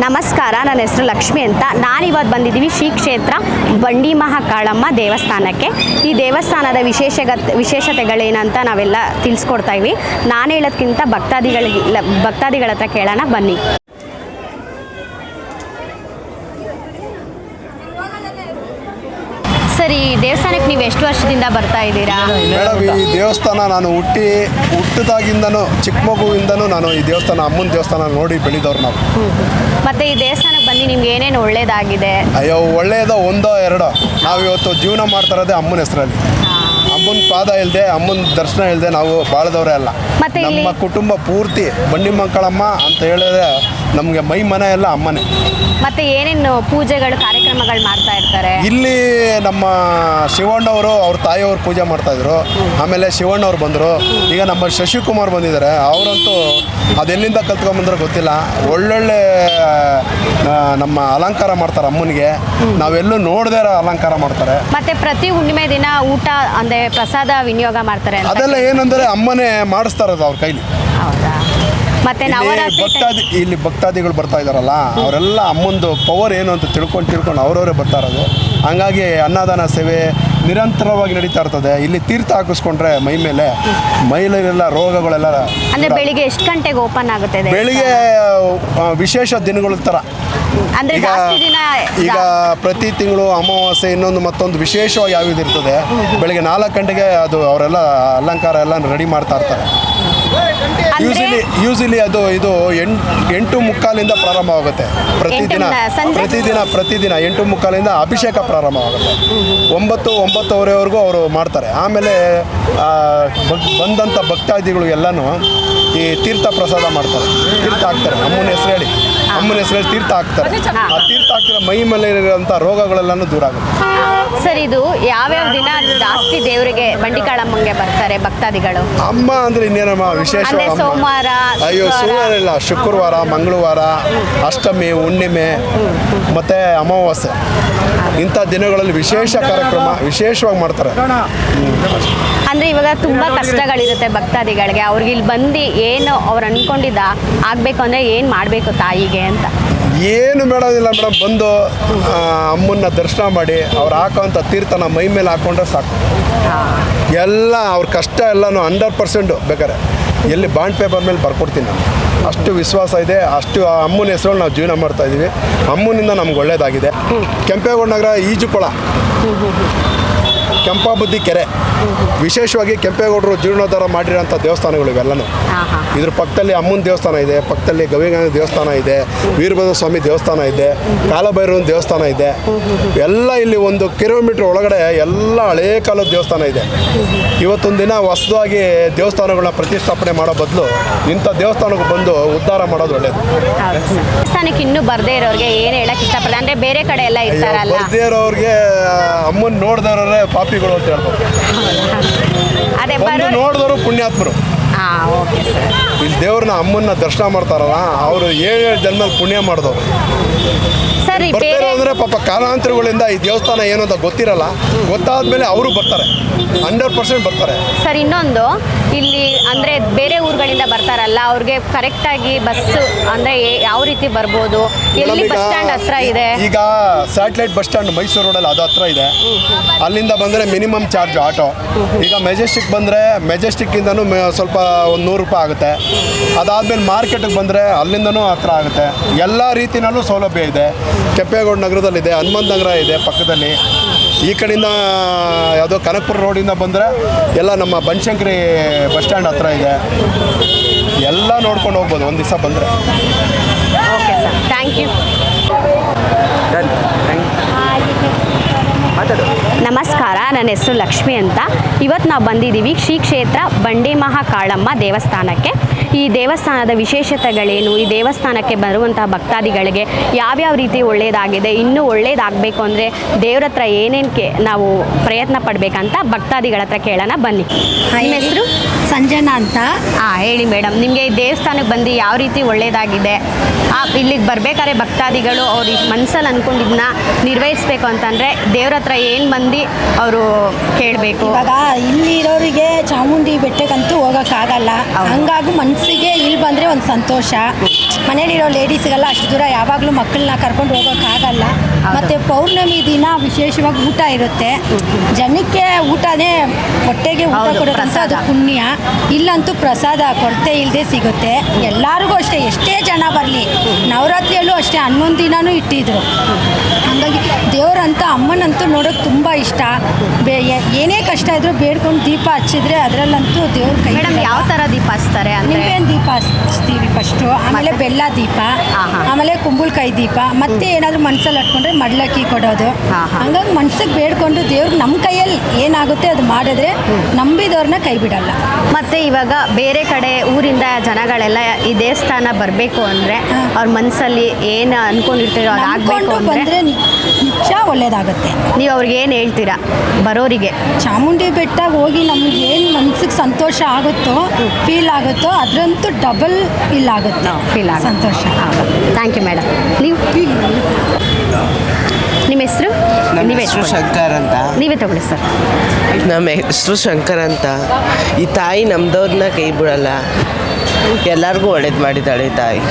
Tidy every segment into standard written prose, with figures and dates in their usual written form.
ನಮಸ್ಕಾರ, ನನ್ನ ಹೆಸರು ಲಕ್ಷ್ಮಿ ಅಂತ. ನಾನಿವತ್ತು ಬಂದಿದ್ದೀವಿ ಶ್ರೀ ಕ್ಷೇತ್ರ ಬಂಡಿ ಮಹಾಕಾಳಮ್ಮ ದೇವಸ್ಥಾನಕ್ಕೆ. ಈ ದೇವಸ್ಥಾನದ ವಿಶೇಷತೆಗಳೇನಂತ ನಾವೆಲ್ಲ ತಿಳಿಸ್ಕೊಡ್ತಾ ಇದ್ವಿ. ನಾನು ಹೇಳೋದಕ್ಕಿಂತ ಭಕ್ತಾದಿಗಳ ಹತ್ರ ಕೇಳೋಣ ಬನ್ನಿ. ಸರ್, ಈ ದೇವಸ್ಥಾನಕ್ಕೆ ನೀವು ಎಷ್ಟು ವರ್ಷದಿಂದ ಬರ್ತಾ ಇದ್ದೀರಾ? ಮೇಡಮ್, ಈ ದೇವಸ್ಥಾನ ನಾನು ಹುಟ್ಟಿದಾಗಿಂದನೂ ಚಿಕ್ಕ ಮಗುವಿಂದನೂ ನಾನು ಈ ದೇವಸ್ಥಾನ, ಅಮ್ಮನ ದೇವಸ್ಥಾನ ನೋಡಿ ಬೆಳೆದವ್ರು ನಾವು. ಮತ್ತೆ ಈ ದೇವಸ್ಥಾನಕ್ಕೆ ಬಂದು ನಿಮ್ಗೆ ಏನೇನು ಒಳ್ಳೇದಾಗಿದೆ? ಅಯ್ಯೋ, ಒಳ್ಳೇದೋ ಒಂದೋ ಎರಡೋ. ನಾವು ಇವತ್ತು ಜೀವನ ಮಾಡ್ತಾ ಇರೋದೇ ಅಮ್ಮನ ಹೆಸರಲ್ಲಿ. ಅಮ್ಮನ ಪಾದ ಇಲ್ಲದೆ, ಅಮ್ಮನ ದರ್ಶನ ಇಲ್ಲದೆ ನಾವು ಬಾಳದವರೇ ಅಲ್ಲ. ಮತ್ತೆ ನಮ್ಮ ಕುಟುಂಬ ಪೂರ್ತಿ ಬಂಡಿ ಮಕ್ಕಳಮ್ಮ ಅಂತ ಹೇಳಿದ್ರೆ ನಮಗೆ ಮೈ ಮನೆ ಎಲ್ಲ ಅಮ್ಮನೇ. ಮತ್ತೆ ಏನೇನು ಪೂಜೆಗಳು ಕಾರ್ಯಕ್ರಮಗಳು ಮಾಡ್ತಾ ಇರ್ತಾರೆ? ಇಲ್ಲಿ ನಮ್ಮ ಶಿವಣ್ಣವರು ಅವ್ರ ತಾಯಿಯವರು ಪೂಜೆ ಮಾಡ್ತಾಯಿದ್ರು. ಆಮೇಲೆ ಶಿವಣ್ಣವ್ರು ಬಂದರು. ಈಗ ನಮ್ಮ ಶಶಿಕುಮಾರ್ ಬಂದಿದ್ದಾರೆ. ಅವರಂತೂ ಅದೆಲ್ಲಿಂದ ಕಲ್ತ್ಕೊಂಡ್ಬಂದ್ರೆ ಗೊತ್ತಿಲ್ಲ, ಒಳ್ಳೊಳ್ಳೆ ನಮ್ಮ ಅಲಂಕಾರ ಮಾಡ್ತಾರೆ ಅಮ್ಮನಿಗೆ. ನಾವೆಲ್ಲೂ ನೋಡದೇ ಇರೋ ಅಲಂಕಾರ ಮಾಡ್ತಾರೆ. ಮತ್ತೆ ಪ್ರತಿ ಹುಣ್ಣಿಮೆ ದಿನ ಊಟ ಅಂದರೆ ಪ್ರಸಾದ ವಿನಿಯೋಗ ಮಾಡ್ತಾರೆ. ಅದೆಲ್ಲ ಏನಂದರೆ ಅಮ್ಮನೇ ಮಾಡಿಸ್ತಾ ಇರೋದು ಅವ್ರ ಕೈಲಿ. ಹೌದಾ? ಮತ್ತೆ ಇಲ್ಲಿ ಭಕ್ತಾದಿಗಳು ಬರ್ತಾ ಇದ್ದಾರಲ್ಲ, ಅವರೆಲ್ಲ ಅಮ್ಮಂದು ಪವರ್ ಏನು ಅಂತ ತಿಳ್ಕೊಂಡು ಅವರವರೇ ಬರ್ತಾ ಇರೋದು. ಹಂಗಾಗಿ ಅನ್ನದಾನ ಸೇವೆ ನಿರಂತರವಾಗಿ ನಡೀತಾ ಇರ್ತದೆ. ಇಲ್ಲಿ ತೀರ್ಥ ಹಾಕಿಸ್ಕೊಂಡ್ರೆ ಮೈಲೆಲ್ಲ ರೋಗಗಳೆಲ್ಲ. ಅಂದರೆ ಬೆಳಿಗ್ಗೆ ಎಷ್ಟು ಗಂಟೆಗೆ ಓಪನ್ ಆಗುತ್ತೆ? ಬೆಳಿಗ್ಗೆ ವಿಶೇಷ ದಿನಗಳ ಥರ. ಈಗ ಪ್ರತಿ ತಿಂಗಳು ಅಮಾವಾಸ್ಯೆ ಇನ್ನೊಂದು ಮತ್ತೊಂದು ವಿಶೇಷವಾಗಿ ಯಾವ್ದು ಇರ್ತದೆ, ಬೆಳಿಗ್ಗೆ 4 ಗಂಟೆಗೆ ಅದು ಅವರೆಲ್ಲ ಅಲಂಕಾರ ಎಲ್ಲ ರೆಡಿ ಮಾಡ್ತಾ ಇರ್ತಾರೆ. ಯೂಶಲಿ ಇದು 8:45 ಪ್ರಾರಂಭವಾಗುತ್ತೆ. ಪ್ರತಿದಿನ 8:45 ಅಭಿಷೇಕ ಪ್ರಾರಂಭವಾಗುತ್ತೆ. 9-9:30ವರೆಗೂ ಅವರು ಮಾಡ್ತಾರೆ. ಆಮೇಲೆ ಬಂದಂಥ ಭಕ್ತಾದಿಗಳು ಎಲ್ಲನೂ ಈ ತೀರ್ಥ ಪ್ರಸಾದ ಮಾಡ್ತಾರೆ, ತೀರ್ಥ ಹಾಕ್ತಾರೆ. ಅಮ್ಮನ ಹೆಸರು ಹೇಳಿ ತೀರ್ಥ ಹಾಕ್ತಾರೆ. ಆ ತೀರ್ಥ ಹಾಕಿದ್ರೆ ಮೈ ಮೇಲೆ ಇರೋಂಥ ರೋಗಗಳೆಲ್ಲನೂ ದೂರ ಆಗುತ್ತೆ. ಸರ್, ಇದು ಯಾವ್ಯಾವ ದಿನ ಜಾಸ್ತಿ ದೇವರಿಗೆ ಬಂಡಿಕಾಳಮ್ಮಂಗೆ ಬರ್ತಾರೆ ಭಕ್ತಾದಿಗಳು? ಅಮ್ಮ ಅಂದ್ರೆ ಇನ್ನೇನಮ್ಮ ವಿಶೇಷ? ಸೋಮವಾರ? ಅಯ್ಯೋ, ಸೋಮವಾರ ಇಲ್ಲ, ಶುಕ್ರವಾರ, ಮಂಗಳವಾರ, ಅಷ್ಟಮಿ, ಹುಣ್ಣಿಮೆ ಮತ್ತೆ ಅಮಾವಾಸ್ಯೆ, ಇಂಥ ದಿನಗಳಲ್ಲಿ ವಿಶೇಷ ಕಾರ್ಯಕ್ರಮ ವಿಶೇಷವಾಗಿ ಮಾಡ್ತಾರೆ. ಅಂದ್ರೆ ಇವಾಗ ತುಂಬಾ ಕಷ್ಟಗಳಿರುತ್ತೆ ಭಕ್ತಾದಿಗಳಿಗೆ. ಅವ್ರಿಗೆ ಇಲ್ಲಿ ಬಂದು ಏನು ಅವ್ರು ಅನ್ಕೊಂಡಿದ್ದ ಆಗ್ಬೇಕು ಅಂದ್ರೆ ಏನ್ ಮಾಡ್ಬೇಕು ತಾಯಿಗೆ ಅಂತ? ಏನು ಮಾಡೋದಿಲ್ಲ ಮೇಡಮ್, ಬಂದು ಅಮ್ಮನ್ನ ದರ್ಶನ ಮಾಡಿ ಅವ್ರು ಹಾಕೋಂಥ ತೀರ್ಥನ ಮೈ ಮೇಲೆ ಹಾಕೊಂಡ್ರೆ ಸಾಕು. ಎಲ್ಲ ಅವ್ರ ಕಷ್ಟ ಎಲ್ಲನೂ 100% ಬೇಕಾರೆ ಎಲ್ಲಿ ಬಾಂಡ್ ಪೇಪರ್ ಮೇಲೆ ಬರ್ಕೊಡ್ತೀನಿ ನಾನು. ಅಷ್ಟು ವಿಶ್ವಾಸ ಇದೆ. ಅಷ್ಟು ಅಮ್ಮನ ಹೆಸರು ನಾವು ಜೀವನ ಮಾಡ್ತಾ ಇದ್ದೀವಿ. ಅಮ್ಮನಿಂದ ನಮ್ಗೆ ಒಳ್ಳೇದಾಗಿದೆ. ಕೆಂಪೇಗೌಡ ನಗರ ಈಜುಕೊಳ, ಕೆಂಪಾಬುದ್ದಿ ಕೆರೆ, ವಿಶೇಷವಾಗಿ ಕೆಂಪೇಗೌಡರು ಜೀರ್ಣೋದ್ಧಾರ ಮಾಡಿರೋಂಥ ದೇವಸ್ಥಾನಗಳು ಇವೆಲ್ಲನೂ. ಇದ್ರ ಪಕ್ಕದಲ್ಲಿ ಅಮ್ಮನ ದೇವಸ್ಥಾನ ಇದೆ, ಪಕ್ಕದಲ್ಲಿ ಗವಿಗಂಗಾ ದೇವಸ್ಥಾನ ಇದೆ, ವೀರಭದ್ರ ಸ್ವಾಮಿ ದೇವಸ್ಥಾನ ಇದೆ, ಕಾಲಭೈರವನ ದೇವಸ್ಥಾನ ಇದೆ. ಎಲ್ಲ ಇಲ್ಲಿ 1 ಕಿಲೋಮೀಟ್ರ್ ಒಳಗಡೆ ಎಲ್ಲ ಹಳೇ ಕಾಲದ ದೇವಸ್ಥಾನ ಇದೆ. ಇವತ್ತೊಂದು ದಿನ ಹೊಸದಾಗಿ ದೇವಸ್ಥಾನಗಳನ್ನ ಪ್ರತಿಷ್ಠಾಪನೆ ಮಾಡೋ ಬದಲು ಇಂಥ ದೇವಸ್ಥಾನಕ್ಕೆ ಬಂದು ಉದ್ಧಾರ ಮಾಡೋದು ಒಳ್ಳೇದು. ದೇವಸ್ಥಾನಕ್ಕೆ ಇನ್ನೂ ಬರದೇ ಇರೋರಿಗೆ ಏನು ಹೇಳಕ್ಕೆ ಇಷ್ಟಪಡ್ತಾರೆ? ಅಂದರೆ ಬೇರೆ ಕಡೆ ಎಲ್ಲ ಇರ್ತಾರಲ್ಲ, ಬರದೇ ಇರೋರಿಗೆ ಅಮ್ಮನ ನೋಡ್ದವ್ರೆ ಪಾಪಿಗಳು ಅಂತ ಹೇಳ್ಬೋದು. ಅದೇ ನೋಡಿದವರು ಪುಣ್ಯಾತ್ಮರು. Okay sir. ಇಲ್ಲಿ ದೇವ್ರನ್ನ ಅಮ್ಮನ್ನ ದರ್ಶನ ಮಾಡ್ತಾರಲ್ಲ, ಅವರು 7 ಜನ್ಮದಲ್ಲಿ ಪುಣ್ಯ ಮಾಡಿದವರು. ಸರಿ, ಬರ್ತಾರೆ ಪಾಪ ಕಾಲಾಂತರಗಳಿಂದ ಈ ದೇವಸ್ಥಾನ ಏನು ಅಂತ ಗೊತ್ತಿರಲ್ಲ. ಗೊತ್ತಾದ್ಮೇಲೆ ಅವರು ಬರ್ತಾರೆ, 100% ಬರ್ತಾರೆ. ಸರ್, ಇನ್ನೊಂದು ಇಲ್ಲಿ ಅಂದರೆ ಬೇರೆ ಊರುಗಳಿಂದ ಬರ್ತಾರಲ್ಲ, ಅವ್ರಿಗೆ ಕರೆಕ್ಟಾಗಿ ಬಸ್ಸು ಅಂದರೆ ಯಾವ ರೀತಿ ಬರ್ಬೋದು? ಎಲ್ಲಿ ಬಸ್ ಸ್ಟ್ಯಾಂಡ್ ಹತ್ರ ಇದೆ? ಈಗ ಸ್ಯಾಟಲೈಟ್ ಬಸ್ ಸ್ಟ್ಯಾಂಡ್ ಮೈಸೂರು ರೋಡಲ್ಲಿ ಅದು ಹತ್ರ ಇದೆ. ಅಲ್ಲಿಂದ ಬಂದರೆ ಮಿನಿಮಮ್ ಚಾರ್ಜ್ ಆಟೋ. ಈಗ ಮೆಜೆಸ್ಟಿಕ್ ಬಂದರೆ ಮೆಜೆಸ್ಟಿಕ್ಕಿಂದನೂ ಸ್ವಲ್ಪ ಒಂದು 100 ರೂಪಾಯಿ ಆಗುತ್ತೆ. ಅದಾದಮೇಲೆ ಮಾರ್ಕೆಟಿಗೆ ಬಂದರೆ ಅಲ್ಲಿಂದನೂ ಹತ್ರ ಆಗುತ್ತೆ. ಎಲ್ಲ ರೀತಿಯಲ್ಲೂ ಸೌಲಭ್ಯ ಇದೆ. ಕೆಂಪೇಗೌಡ ನಗರದಲ್ಲಿದೆ, ಹನುಮಂತ ನಗರ ಇದೆ ಪಕ್ಕದಲ್ಲಿ. ಈ ಕಡೆಯಿಂದ ಯಾವುದೋ ಕನಕಪುರ ರೋಡಿಂದ ಬಂದರೆ ಎಲ್ಲ ನಮ್ಮ ಬನಶಂಕರಿ ಬಸ್ ಸ್ಟ್ಯಾಂಡ್ ಹತ್ರ ಇದೆ. ಎಲ್ಲ ನೋಡ್ಕೊಂಡು ಹೋಗ್ಬೋದು ಒಂದು ದಿವಸ ಬಂದರೆ. Okay sir, thank you. ನಮಸ್ಕಾರ, ನನ್ನ ಹೆಸರು ಲಕ್ಷ್ಮಿ ಅಂತ. ಇವತ್ತು ನಾವು ಬಂದಿದ್ದೀವಿ ಶ್ರೀ ಕ್ಷೇತ್ರ ಬಂಡಿ ಮಹಾಕಾಳಮ್ಮ ದೇವಸ್ಥಾನಕ್ಕೆ. ಈ ದೇವಸ್ಥಾನದ ವಿಶೇಷತೆಗಳೇನು, ಈ ದೇವಸ್ಥಾನಕ್ಕೆ ಬರುವಂತಹ ಭಕ್ತಾದಿಗಳಿಗೆ ಯಾವ್ಯಾವ ರೀತಿ ಒಳ್ಳೆಯದಾಗಿದೆ, ಇನ್ನೂ ಒಳ್ಳೆಯದಾಗಬೇಕು ಅಂದರೆ ದೇವ್ರ ಹತ್ರ ಏನೇನು ನಾವು ಪ್ರಯತ್ನ ಪಡಬೇಕಂತ ಭಕ್ತಾದಿಗಳ ಹತ್ರ ಕೇಳೋಣ ಬನ್ನಿ. ನಿಮ್ಮ ಹೆಸರು? ಸಂಜನಾ ಅಂತ. ಹೇಳಿ ಮೇಡಮ್, ನಿಮಗೆ ಈ ದೇವಸ್ಥಾನಕ್ಕೆ ಬಂದು ಯಾವ ರೀತಿ ಒಳ್ಳೆಯದಾಗಿದೆ? ಇಲ್ಲಿಗೆ ಬರಬೇಕಾದ್ರೆ ಭಕ್ತಾದಿಗಳು ಅವ್ರ ಮನಸ್ಸಲ್ಲಿ ಅಂದ್ಕೊಂಡಿದ್ದನ್ನ ನಿರ್ವಹಿಸಬೇಕು ಅಂತಂದರೆ ದೇವ್ರ ಹತ್ರ ಏನು ಬಂದು ಅವರು ಕೇಳಬೇಕು? ಇವಾಗ ಇಲ್ಲಿರೋರಿಗೆ ಚಾಮುಂಡಿ ಬೆಟ್ಟಕ್ಕಂತೂ ಹೋಗೋಕ್ಕಾಗಲ್ಲ. ಹಂಗಾಗಿ ಮನಸ್ಸಿಗೆ ಇಲ್ಲಿ ಬಂದರೆ ಒಂದು ಸಂತೋಷ. ಮನೇಲಿರೋ ಲೇಡೀಸ್ಗೆಲ್ಲ ಅಷ್ಟು ದೂರ ಯಾವಾಗಲೂ ಮಕ್ಕಳನ್ನ ಕರ್ಕೊಂಡು ಹೋಗೋಕ್ಕಾಗಲ್ಲ. ಮತ್ತು ಪೌರ್ಣಮಿ ದಿನ ವಿಶೇಷವಾಗಿ ಊಟ ಇರುತ್ತೆ. ಜನಕ್ಕೆ ಊಟನೇ ಹೊಟ್ಟೆಗೆ ಊಟ ಕೊಡೋದಂತ ಅದು ಪುಣ್ಯ. ಇಲ್ಲಂತೂ ಪ್ರಸಾದ ಕೊರತೆ ಇಲ್ಲದೆ ಸಿಗುತ್ತೆ. ಎಲ್ಲರಿಗೂ ಅಷ್ಟೇ, ಎಷ್ಟೇ ಜನ ಬರಲಿ. ನವರಾತ್ರಿಯಲ್ಲೂ ಅಷ್ಟೇ 11 ದಿನವೂ ಇಟ್ಟಿದ್ರು. ಹಾಗಾಗಿ ದೇವರಂತ ಅಮ್ಮನಂತೂ ನೋಡೋಕೆ ತುಂಬ ಇಷ್ಟ. ಏನೇ ಕಷ್ಟ ಇದ್ರೂ ಬೇಡ್ಕೊಂಡು ದೀಪ ಹಚ್ಚಿದ್ರೆ ಅದರಲ್ಲಂತೂ ದೇವ್ರ ಕೈ. ಮೇಡಮ್, ಯಾವ ಥರ ದೀಪ ಹಚ್ತಾರೆ? ನಿಂಬೆಹಣ್ಣು ದೀಪ ಹಚ್ತೀವಿ ಫಸ್ಟು, ಆಮೇಲೆ ಬೆಲ್ಲ ದೀಪ, ಆಮೇಲೆ ಕುಂಬಳಕಾಯಿ ದೀಪ, ಮತ್ತೆ ಏನಾದರೂ ಮನಸ್ಸಲ್ಲಿ ಹಟ್ಕೊಂಡ್ರೆ ಮಡ್ಲಕ್ಕಿ ಕೊಡೋದು. ಹಂಗಾಗಿ ಮನ್ಸಿಗೆ ಬೇಡ್ಕೊಂಡು ದೇವ್ರಿಗೆ ನಮ್ಮ ಕೈಯಲ್ಲಿ ಏನಾಗುತ್ತೆ ಅದು ಮಾಡಿದ್ರೆ ನಂಬಿದವ್ರನ್ನ ಕೈ ಬಿಡಲ್ಲ. ಮತ್ತು ಇವಾಗ ಬೇರೆ ಕಡೆ ಊರಿಂದ ಜನಗಳೆಲ್ಲ ಈ ದೇವಸ್ಥಾನ ಬರಬೇಕು ಅಂದರೆ ಅವ್ರ ಮನಸ್ಸಲ್ಲಿ ಏನು ಅಂದ್ಕೊಂಡಿರ್ತೀರೋ ಅದು ಆಗಬೇಕು ಅಂದರೆ ನಿಜ ಒಳ್ಳೇದಾಗುತ್ತೆ. ನೀವು ಅವ್ರಿಗೆ ಏನು ಹೇಳ್ತೀರಾ ಬರೋರಿಗೆ? ಚಾಮುಂಡಿ ಬೆಟ್ಟ ಹೋಗಿ ನಮ್ಗೆ ಏನು ಮನ್ಸಿಗೆ ಸಂತೋಷ ಆಗುತ್ತೋ, ಫೀಲ್ ಆಗುತ್ತೋ ಅದರಂತೂ ಡಬಲ್ ಫೀಲ್ ಆಗುತ್ತೆ. ಫೀಲ್ ಆಗುತ್ತೆ, ಸಂತೋಷ. Thank you madam. ನೀವು ನಿಮ್ಮ ಹೆಸರು? ನಮ್ಮ ಹೆಸರು ಶಂಕರ್ ಅಂತ. ನೀವೇ ತಗೊಳ್ಳಿ ಸರ್. ನಮ್ಮ ಹೆಸರು ಶಂಕರ್ ಅಂತ. ಈ ತಾಯಿ ನಮ್ದವ್ರನ್ನ ಕೈ ಬಿಡಲ್ಲ, ಎಲ್ಲರಿಗೂ ಒಳ್ಳೇದು ಮಾಡಿದ್ದಾಳೆ ಈ ತಾಯಿ.